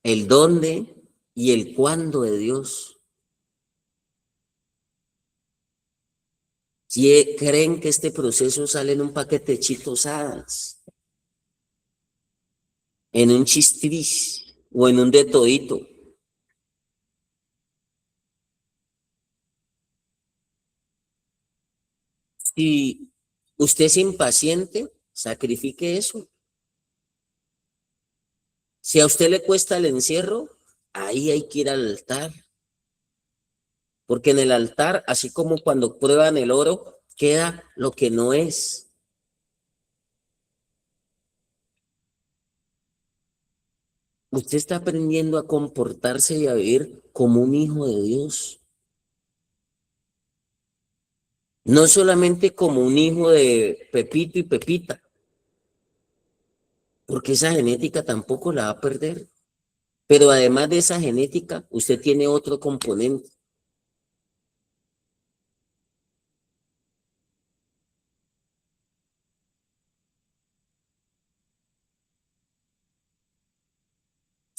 el dónde y el cuándo de Dios. ¿Creen que este proceso sale en un paquete de chitos hadas? ¿En un chistris o en un de todito? Si usted es impaciente, sacrifique eso. Si a usted le cuesta el encierro, ahí hay que ir al altar. Porque en el altar, así como cuando prueban el oro, queda lo que no es. Usted está aprendiendo a comportarse y a vivir como un hijo de Dios. No solamente como un hijo de Pepito y Pepita. porque esa genética tampoco la va a perder. Pero además de esa genética, usted tiene otro componente.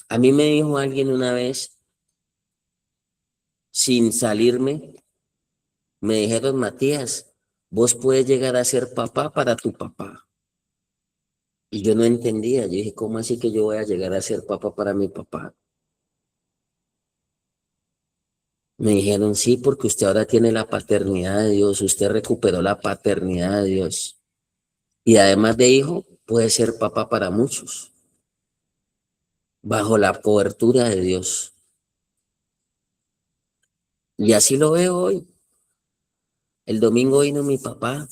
A mí me dijo alguien una vez, sin salirme, me dijeron, Matías, vos puedes llegar a ser papá para tu papá. Y yo no entendía, yo dije, ¿cómo así que yo voy a llegar a ser papá para mi papá? Me dijeron, sí, porque usted ahora tiene la paternidad de Dios, usted recuperó la paternidad de Dios. Y además de hijo, puede ser papá para muchos, bajo la cobertura de Dios. Y así lo veo hoy. El domingo vino mi papá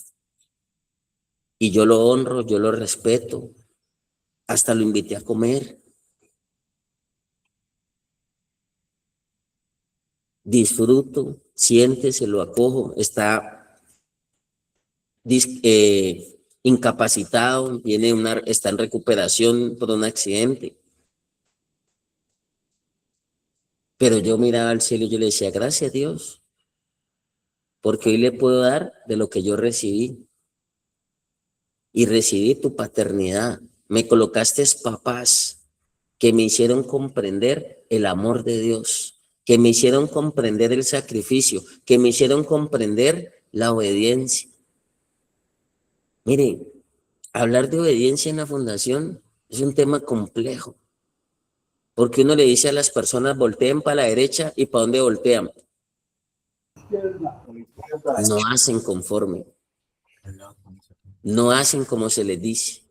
y yo lo honro, yo lo respeto, hasta lo invité a comer. Disfruto, siéntese, lo acojo, está incapacitado, está en recuperación por un accidente. Pero yo miraba al cielo y yo le decía, gracias a Dios, porque hoy le puedo dar de lo que yo recibí. Y recibí tu paternidad. Me colocaste papás que me hicieron comprender el amor de Dios, que me hicieron comprender el sacrificio, que me hicieron comprender la obediencia. Miren, hablar de obediencia en la fundación es un tema complejo, porque uno le dice a las personas, volteen para la derecha y ¿para dónde voltean? No hacen conforme, no hacen como se les dice.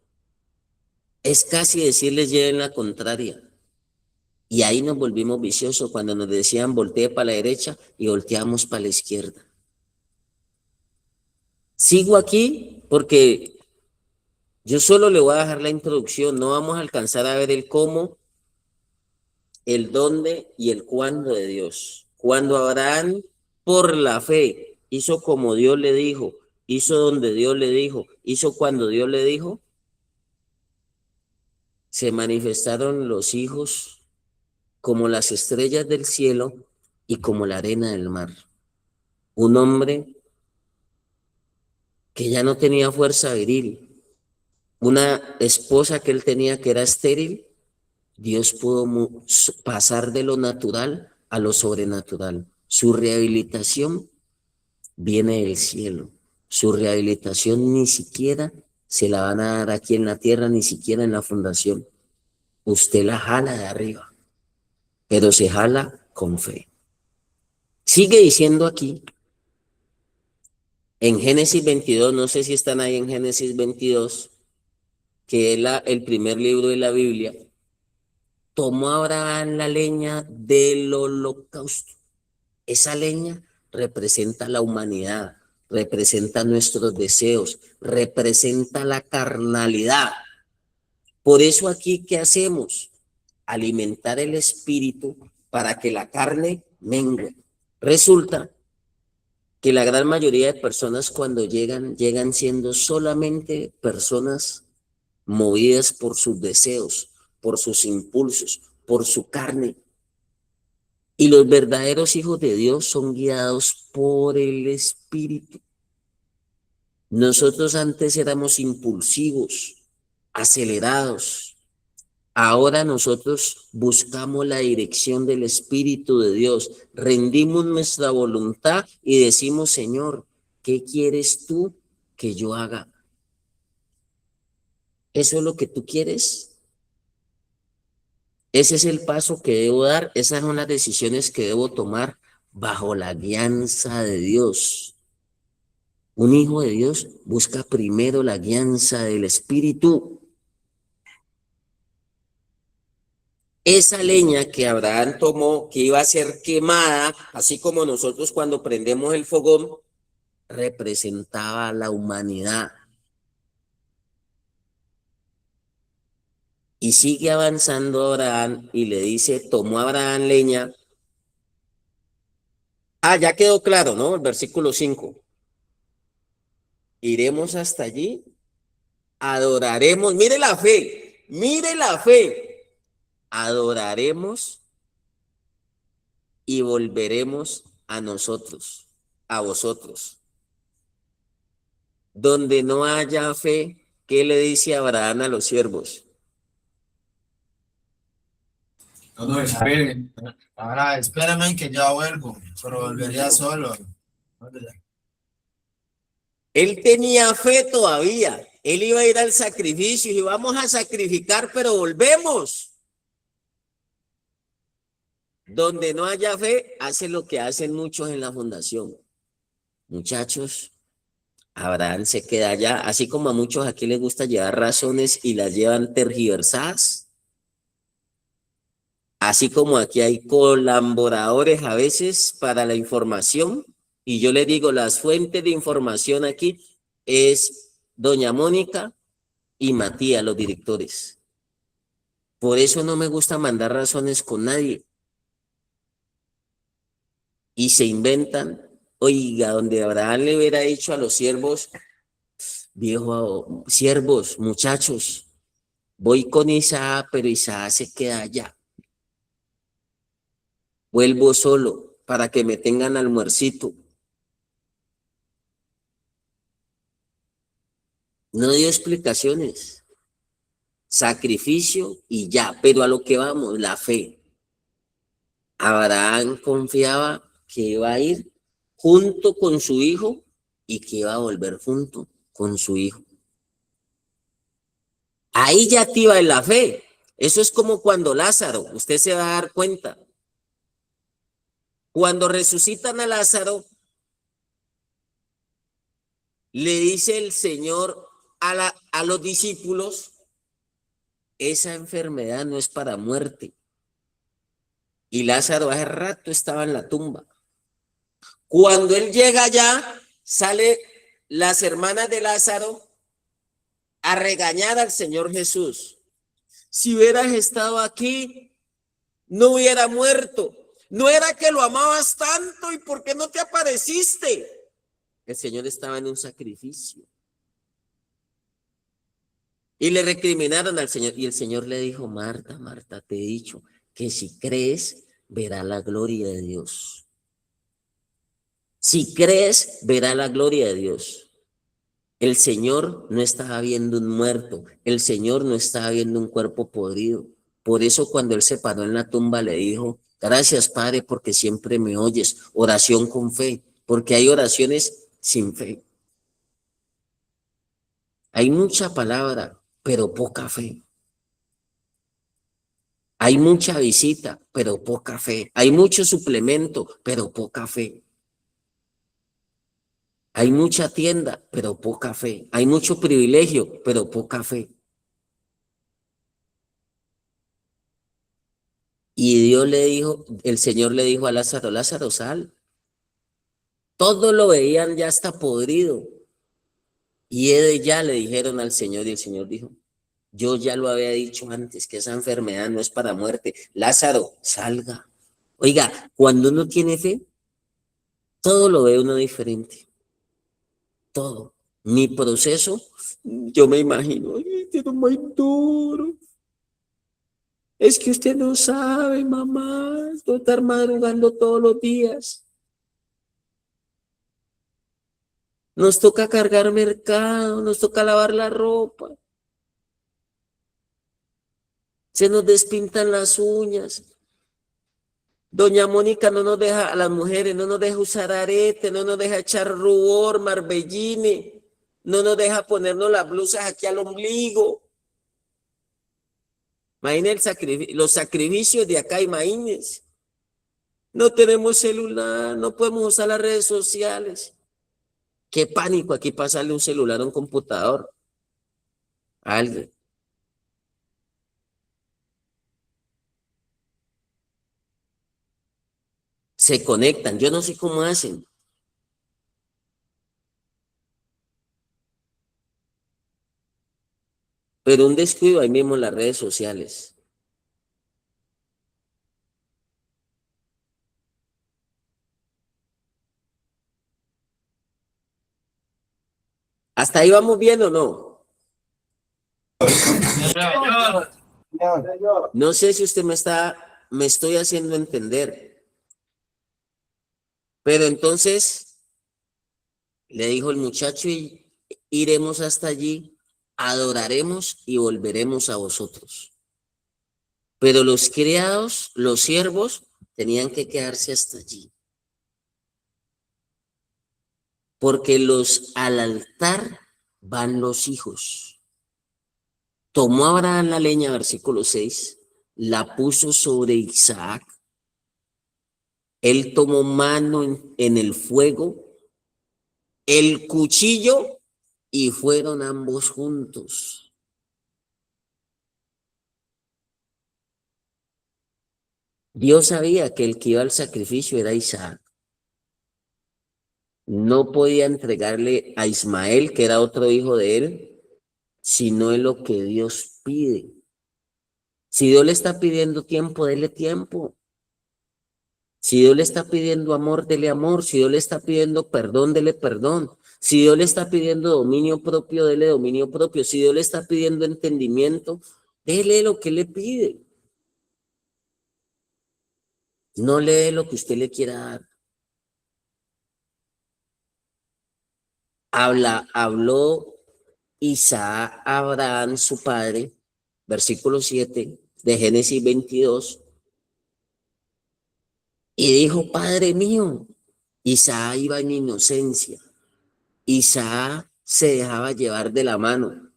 Es casi decirles lleven la contraria. Y ahí nos volvimos viciosos cuando nos decían voltee para la derecha y volteamos para la izquierda. Sigo aquí porque yo solo le voy a dejar la introducción, no vamos a alcanzar a ver el cómo, el dónde y el cuándo de Dios. Cuando Abraham, por la fe, hizo como Dios le dijo, hizo donde Dios le dijo, hizo cuando Dios le dijo, se manifestaron los hijos como las estrellas del cielo y como la arena del mar. Un hombre que ya no tenía fuerza viril, una esposa que él tenía que era estéril, Dios pudo pasar de lo natural a lo sobrenatural. Su rehabilitación viene del cielo. Su rehabilitación ni siquiera se la van a dar aquí en la tierra, ni siquiera en la fundación. Usted la jala de arriba, pero se jala con fe. Sigue diciendo aquí, en Génesis 22, no sé si están ahí en Génesis 22, que es el primer libro de la Biblia, tomó Abraham la leña del holocausto. Esa leña representa la humanidad, representa nuestros deseos, representa la carnalidad. Por eso aquí, ¿qué hacemos? Alimentar el espíritu para que la carne mengue. Resulta que la gran mayoría de personas cuando llegan siendo solamente personas movidas por sus deseos, por sus impulsos, por su carne. Y los verdaderos hijos de Dios son guiados por el Espíritu. Nosotros antes éramos impulsivos, acelerados. Ahora nosotros buscamos la dirección del Espíritu de Dios, rendimos nuestra voluntad y decimos, Señor, ¿qué quieres tú que yo haga? ¿Eso es lo que tú quieres? Ese es el paso que debo dar, esas son las decisiones que debo tomar bajo la guianza de Dios. Un hijo de Dios busca primero la guianza del Espíritu. Esa leña que Abraham tomó, que iba a ser quemada, así como nosotros cuando prendemos el fogón, representaba a la humanidad. Y sigue avanzando Abraham y le dice, tomó Abraham leña. Ya quedó claro, ¿no? El versículo 5. Iremos hasta allí, adoraremos. Mire la fe. Mire la fe. Adoraremos y volveremos a nosotros, a vosotros. Donde no haya fe, ¿qué le dice Abraham a los siervos? No, espere. Ahora, espérame que ya vuelvo, pero volvería solo. Él tenía fe todavía. Él iba a ir al sacrificio y vamos a sacrificar, pero volvemos. Donde no haya fe, hace lo que hacen muchos en la fundación. Muchachos, Abraham se queda allá, así como a muchos aquí les gusta llevar razones y las llevan tergiversadas. Así como aquí hay colaboradores a veces para la información, y yo le digo, las fuentes de información aquí es doña Mónica y Matías, los directores. Por eso no me gusta mandar razones con nadie. Y se inventan, oiga, donde Abraham le hubiera dicho a los siervos, viejo, siervos, muchachos, voy con Isaac, pero Isaac se queda allá. Vuelvo solo para que me tengan almuercito. No dio explicaciones. Sacrificio y ya, pero a lo que vamos, la fe. Abraham confiaba que iba a ir junto con su hijo y que iba a volver junto con su hijo. Ahí ya activa en la fe. Eso es como cuando Lázaro, usted se va a dar cuenta. Cuando resucitan a Lázaro, le dice el Señor a los discípulos, esa enfermedad no es para muerte. Y Lázaro hace rato estaba en la tumba. Cuando él llega allá, sale las hermanas de Lázaro a regañar al Señor Jesús. Si hubieras estado aquí, no hubiera muerto. No era que lo amabas tanto y ¿por qué no te apareciste? El Señor estaba en un sacrificio. Y le recriminaron al Señor. Y el Señor le dijo, Marta, Marta, te he dicho que si crees, verá la gloria de Dios. Si crees, verá la gloria de Dios. El Señor no estaba viendo un muerto. El Señor no estaba viendo un cuerpo podrido. Por eso cuando él se paró en la tumba le dijo, gracias Padre porque siempre me oyes. Oración con fe, porque hay oraciones sin fe. Hay mucha palabra, pero poca fe. Hay mucha visita, pero poca fe. Hay mucho suplemento, pero poca fe. Hay mucha tienda, pero poca fe. Hay mucho privilegio, pero poca fe. Y Dios le dijo, el Señor le dijo a Lázaro, Lázaro, sal. Todo lo veían ya está podrido. Y ellos ya le dijeron al Señor y el Señor dijo, yo ya lo había dicho antes, que esa enfermedad no es para muerte. Lázaro, salga. Oiga, cuando uno tiene fe, todo lo ve uno diferente. Todo. Mi proceso, yo me imagino, ay, este es muy duro. Es que usted no sabe, mamá, estoy estar madrugando todos los días. Nos toca cargar mercado, nos toca lavar la ropa. Se nos despintan las uñas. Doña Mónica no nos deja, a las mujeres, no nos deja usar arete, no nos deja echar rubor, marbelline, no nos deja ponernos las blusas aquí al ombligo. Imagínense los sacrificios de acá, imagínense. No tenemos celular, no podemos usar las redes sociales. Qué pánico aquí pasarle un celular a un computador. A alguien. Se conectan, yo no sé cómo hacen. Pero un descuido ahí mismo en las redes sociales. ¿Hasta ahí vamos bien o no? No sé si usted me estoy haciendo entender. Pero entonces le dijo el muchacho, y iremos hasta allí, adoraremos y volveremos a vosotros. Pero los criados, los siervos, tenían que quedarse hasta allí. Porque al altar van los hijos. Tomó Abraham la leña, versículo 6, la puso sobre Isaac. Él tomó mano en el fuego, el cuchillo, y fueron ambos juntos. Dios sabía que el que iba al sacrificio era Isaac. No podía entregarle a Ismael, que era otro hijo de él, sino en lo que Dios pide. Si Dios le está pidiendo tiempo, dele tiempo. Si Dios le está pidiendo amor, dele amor. Si Dios le está pidiendo perdón, dele perdón. Si Dios le está pidiendo dominio propio, dele dominio propio. Si Dios le está pidiendo entendimiento, dele lo que le pide. No le dé lo que usted le quiera dar. Habló Isaac a Abraham, su padre, versículo 7 de Génesis 22, y dijo: Padre mío. Isaac iba en inocencia. Isaac se dejaba llevar de la mano.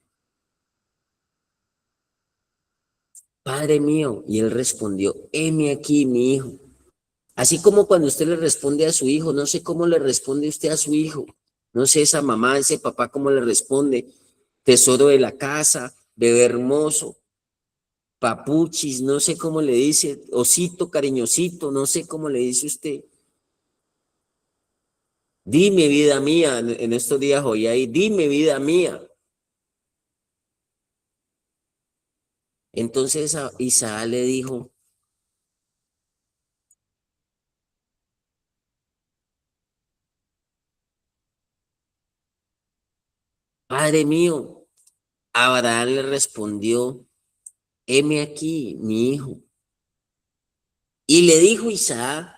Padre mío. Y él respondió: heme aquí, mi hijo. Así como cuando usted le responde a su hijo, no sé cómo le responde usted a su hijo. No sé esa mamá, ese papá, cómo le responde. Tesoro de la casa, bebé hermoso, papuchis, no sé cómo le dice, osito, cariñosito, no sé cómo le dice usted. Dime, vida mía, en estos días hoy ahí, dime, vida mía. Entonces Isaac le dijo: Padre mío. Abraham le respondió: heme aquí, mi hijo. Y le dijo Isaac: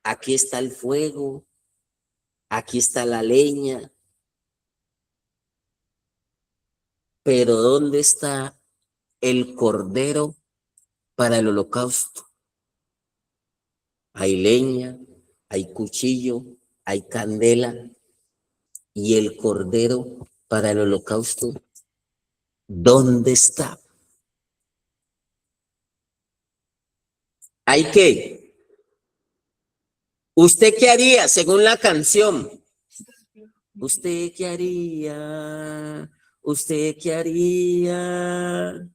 aquí está el fuego, aquí está la leña, pero ¿dónde está el cordero para el holocausto? Hay leña, hay cuchillo, hay candela, y el cordero para el holocausto, ¿dónde está? Hay que, ¿usted qué haría según la canción? ¿Usted qué haría? ¿Usted qué haría?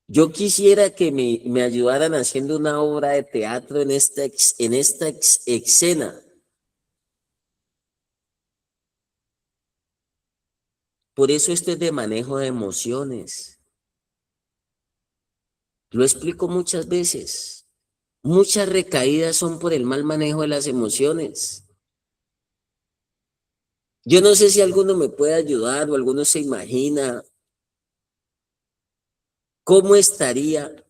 Yo quisiera que me ayudaran haciendo una obra de teatro en esta escena. Por eso esto es de manejo de emociones. Lo explico muchas veces. Muchas recaídas son por el mal manejo de las emociones. Yo no sé si alguno me puede ayudar o alguno se imagina cómo estaría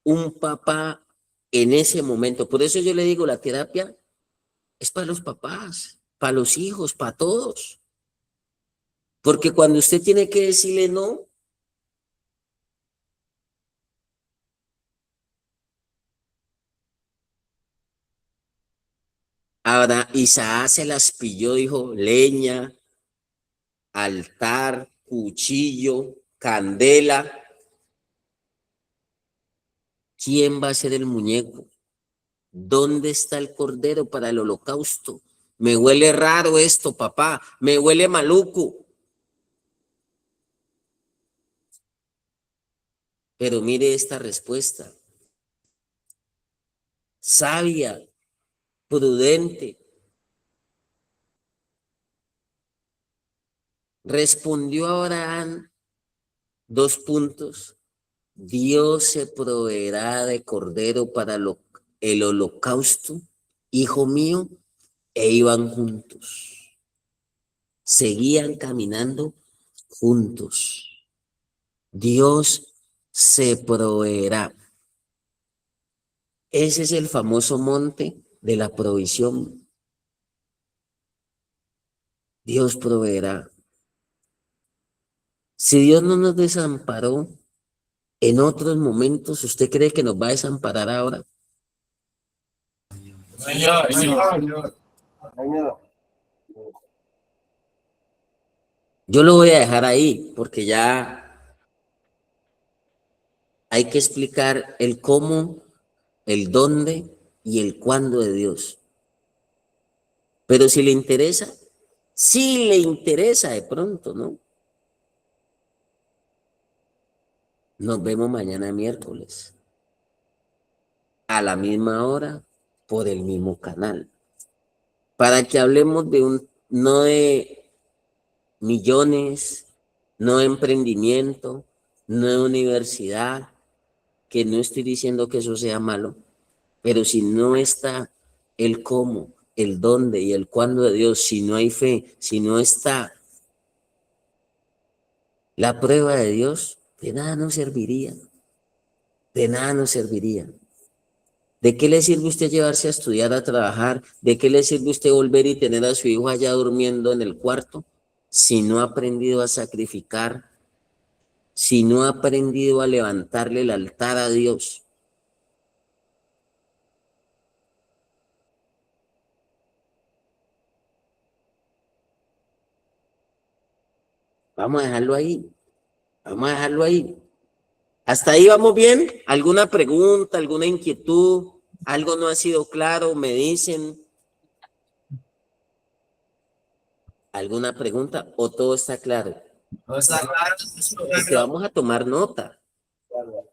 un papá en ese momento. Por eso yo le digo, la terapia es para los papás, para los hijos, para todos. Porque cuando usted tiene que decirle no, ahora Isaac se las pilló, dijo: leña, altar, cuchillo, candela. ¿Quién va a ser el muñeco? ¿Dónde está el cordero para el holocausto? Me huele raro esto, papá. Me huele maluco. Pero mire esta respuesta. Sabia, prudente. Respondió Abraham: dos puntos. Dios se proveerá de cordero para el holocausto. hijo mío, e iban juntos. Seguían caminando juntos. Dios se proveerá. Ese es el famoso monte de la provisión. Dios proveerá. Si Dios no nos desamparó en otros momentos, ¿usted cree que nos va a desamparar ahora? Señor. Yo lo voy a dejar ahí porque ya hay que explicar el cómo, el dónde y el cuándo de Dios. Pero si le interesa, sí le interesa de pronto, ¿no? Nos vemos mañana miércoles a la misma hora por el mismo canal para que hablemos no de millones, no de emprendimiento, no de universidad, que no estoy diciendo que eso sea malo, pero si no está el cómo, el dónde y el cuándo de Dios, si no hay fe, si no está la prueba de Dios, de nada nos serviría, de nada nos serviría. ¿De qué le sirve usted llevarse a estudiar, a trabajar? ¿De qué le sirve usted volver y tener a su hijo allá durmiendo en el cuarto si no ha aprendido a sacrificar, si no ha aprendido a levantarle el altar a Dios? Vamos a dejarlo ahí, vamos a dejarlo ahí. ¿Hasta ahí vamos bien? ¿Alguna pregunta, alguna inquietud? ¿Algo no ha sido claro? ¿Me dicen alguna pregunta o todo está claro? No está claro. Porque vamos a tomar nota,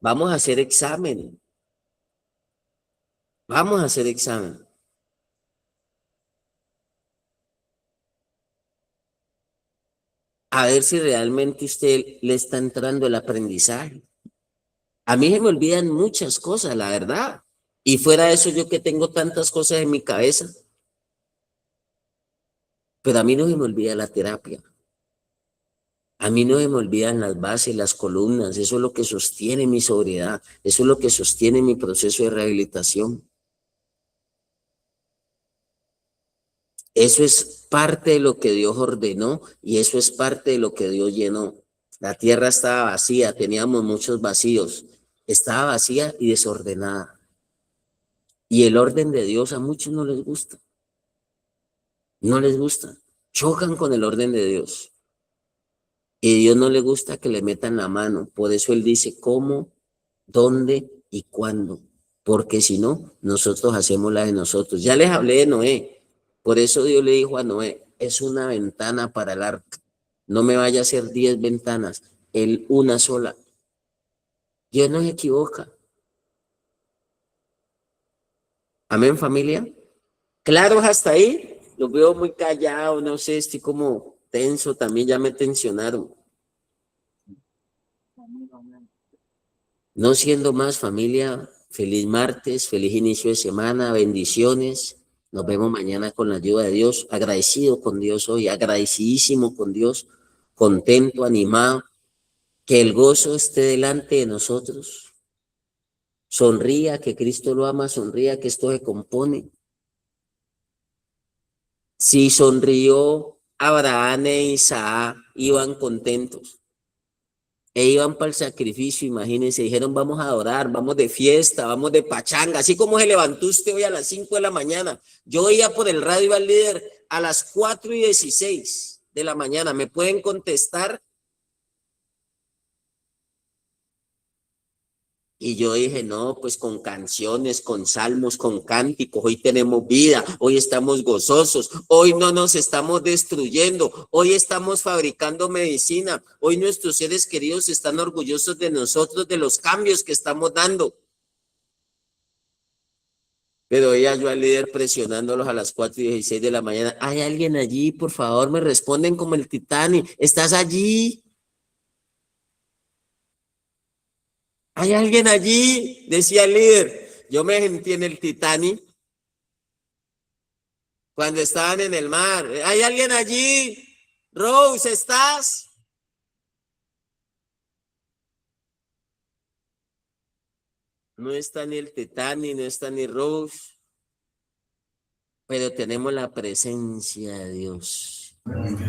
vamos a hacer examen, vamos a hacer examen. A ver si realmente usted le está entrando el aprendizaje. A mí se me olvidan muchas cosas, la verdad. Y fuera de eso, yo que tengo tantas cosas en mi cabeza, pero a mí no se me olvida la terapia. A mí no se me olvidan las bases, las columnas, eso es lo que sostiene mi sobriedad, eso es lo que sostiene mi proceso de rehabilitación. Eso es parte de lo que Dios ordenó y eso es parte de lo que Dios llenó. La tierra estaba vacía, teníamos muchos vacíos, estaba vacía y desordenada. Y el orden de Dios a muchos no les gusta, no les gusta, chocan con el orden de Dios. Y a Dios no le gusta que le metan la mano, por eso Él dice cómo, dónde y cuándo, porque si no, nosotros hacemos la de nosotros. Ya les hablé de Noé, por eso Dios le dijo a Noé, es una ventana para el arca, no me vaya a hacer 10 ventanas, Él una sola. Dios no se equivoca. Amén, familia. ¿Claros hasta ahí? Los veo muy callados, no sé, estoy como tenso, también ya me tensionaron. No siendo más, familia, feliz martes, feliz inicio de semana, bendiciones. Nos vemos mañana con la ayuda de Dios. Agradecido con Dios hoy, agradecidísimo con Dios, contento, animado. Que el gozo esté delante de nosotros. Sonría que Cristo lo ama, sonría que esto se compone. Si sonrió Abraham e Isaac, iban contentos. E iban para el sacrificio, imagínense, dijeron vamos a adorar, vamos de fiesta, vamos de pachanga, así como se levantó usted hoy a las 5 de la mañana. Yo oía por el radio al líder a las 4:16 de la mañana, ¿me pueden contestar? Y yo dije, no, pues con canciones, con salmos, con cánticos, hoy tenemos vida, hoy estamos gozosos, hoy no nos estamos destruyendo, hoy estamos fabricando medicina, hoy nuestros seres queridos están orgullosos de nosotros, de los cambios que estamos dando. Pero oía yo al líder presionándolos a las 4:16 de la mañana, ¿hay alguien allí? Por favor, me responden como el Titanic, ¿estás allí? ¿Hay alguien allí? Decía el líder. Yo me sentí en el Titanic. Cuando estaban en el mar. ¿Hay alguien allí? Rose, ¿estás? No está ni el Titanic, no está ni Rose. Pero tenemos la presencia de Dios.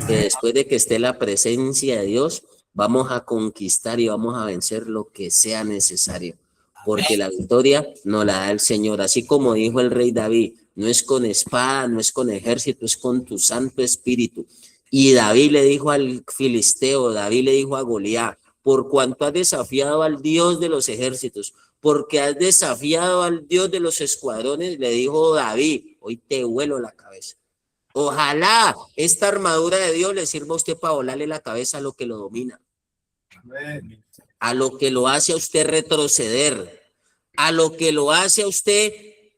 Que después de que esté la presencia de Dios, vamos a conquistar y vamos a vencer lo que sea necesario. Porque la victoria nos la da el Señor. Así como dijo el rey David, no es con espada, no es con ejército, es con tu Santo Espíritu. Y David le dijo al filisteo, David le dijo a Goliat, por cuanto has desafiado al Dios de los ejércitos, porque has desafiado al Dios de los escuadrones, le dijo David, hoy te vuelo la cabeza. Ojalá esta armadura de Dios le sirva a usted para volarle la cabeza a lo que lo domina, a lo que lo hace a usted retroceder, a lo que lo hace a usted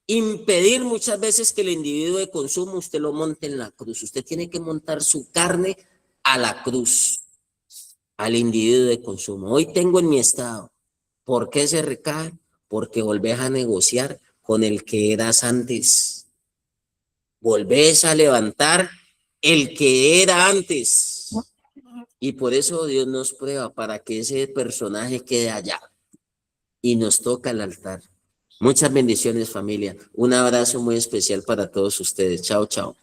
impedir muchas veces que el individuo de consumo usted lo monte en la cruz. Usted tiene que montar su carne a la cruz, al individuo de consumo. Hoy tengo en mi estado. ¿Por qué se recae? Porque volvés a negociar con el que eras antes. Volvés a levantar el que era antes. Y por eso Dios nos prueba para que ese personaje quede allá. Y nos toca el altar. Muchas bendiciones, familia. Un abrazo muy especial para todos ustedes. Chao, chao.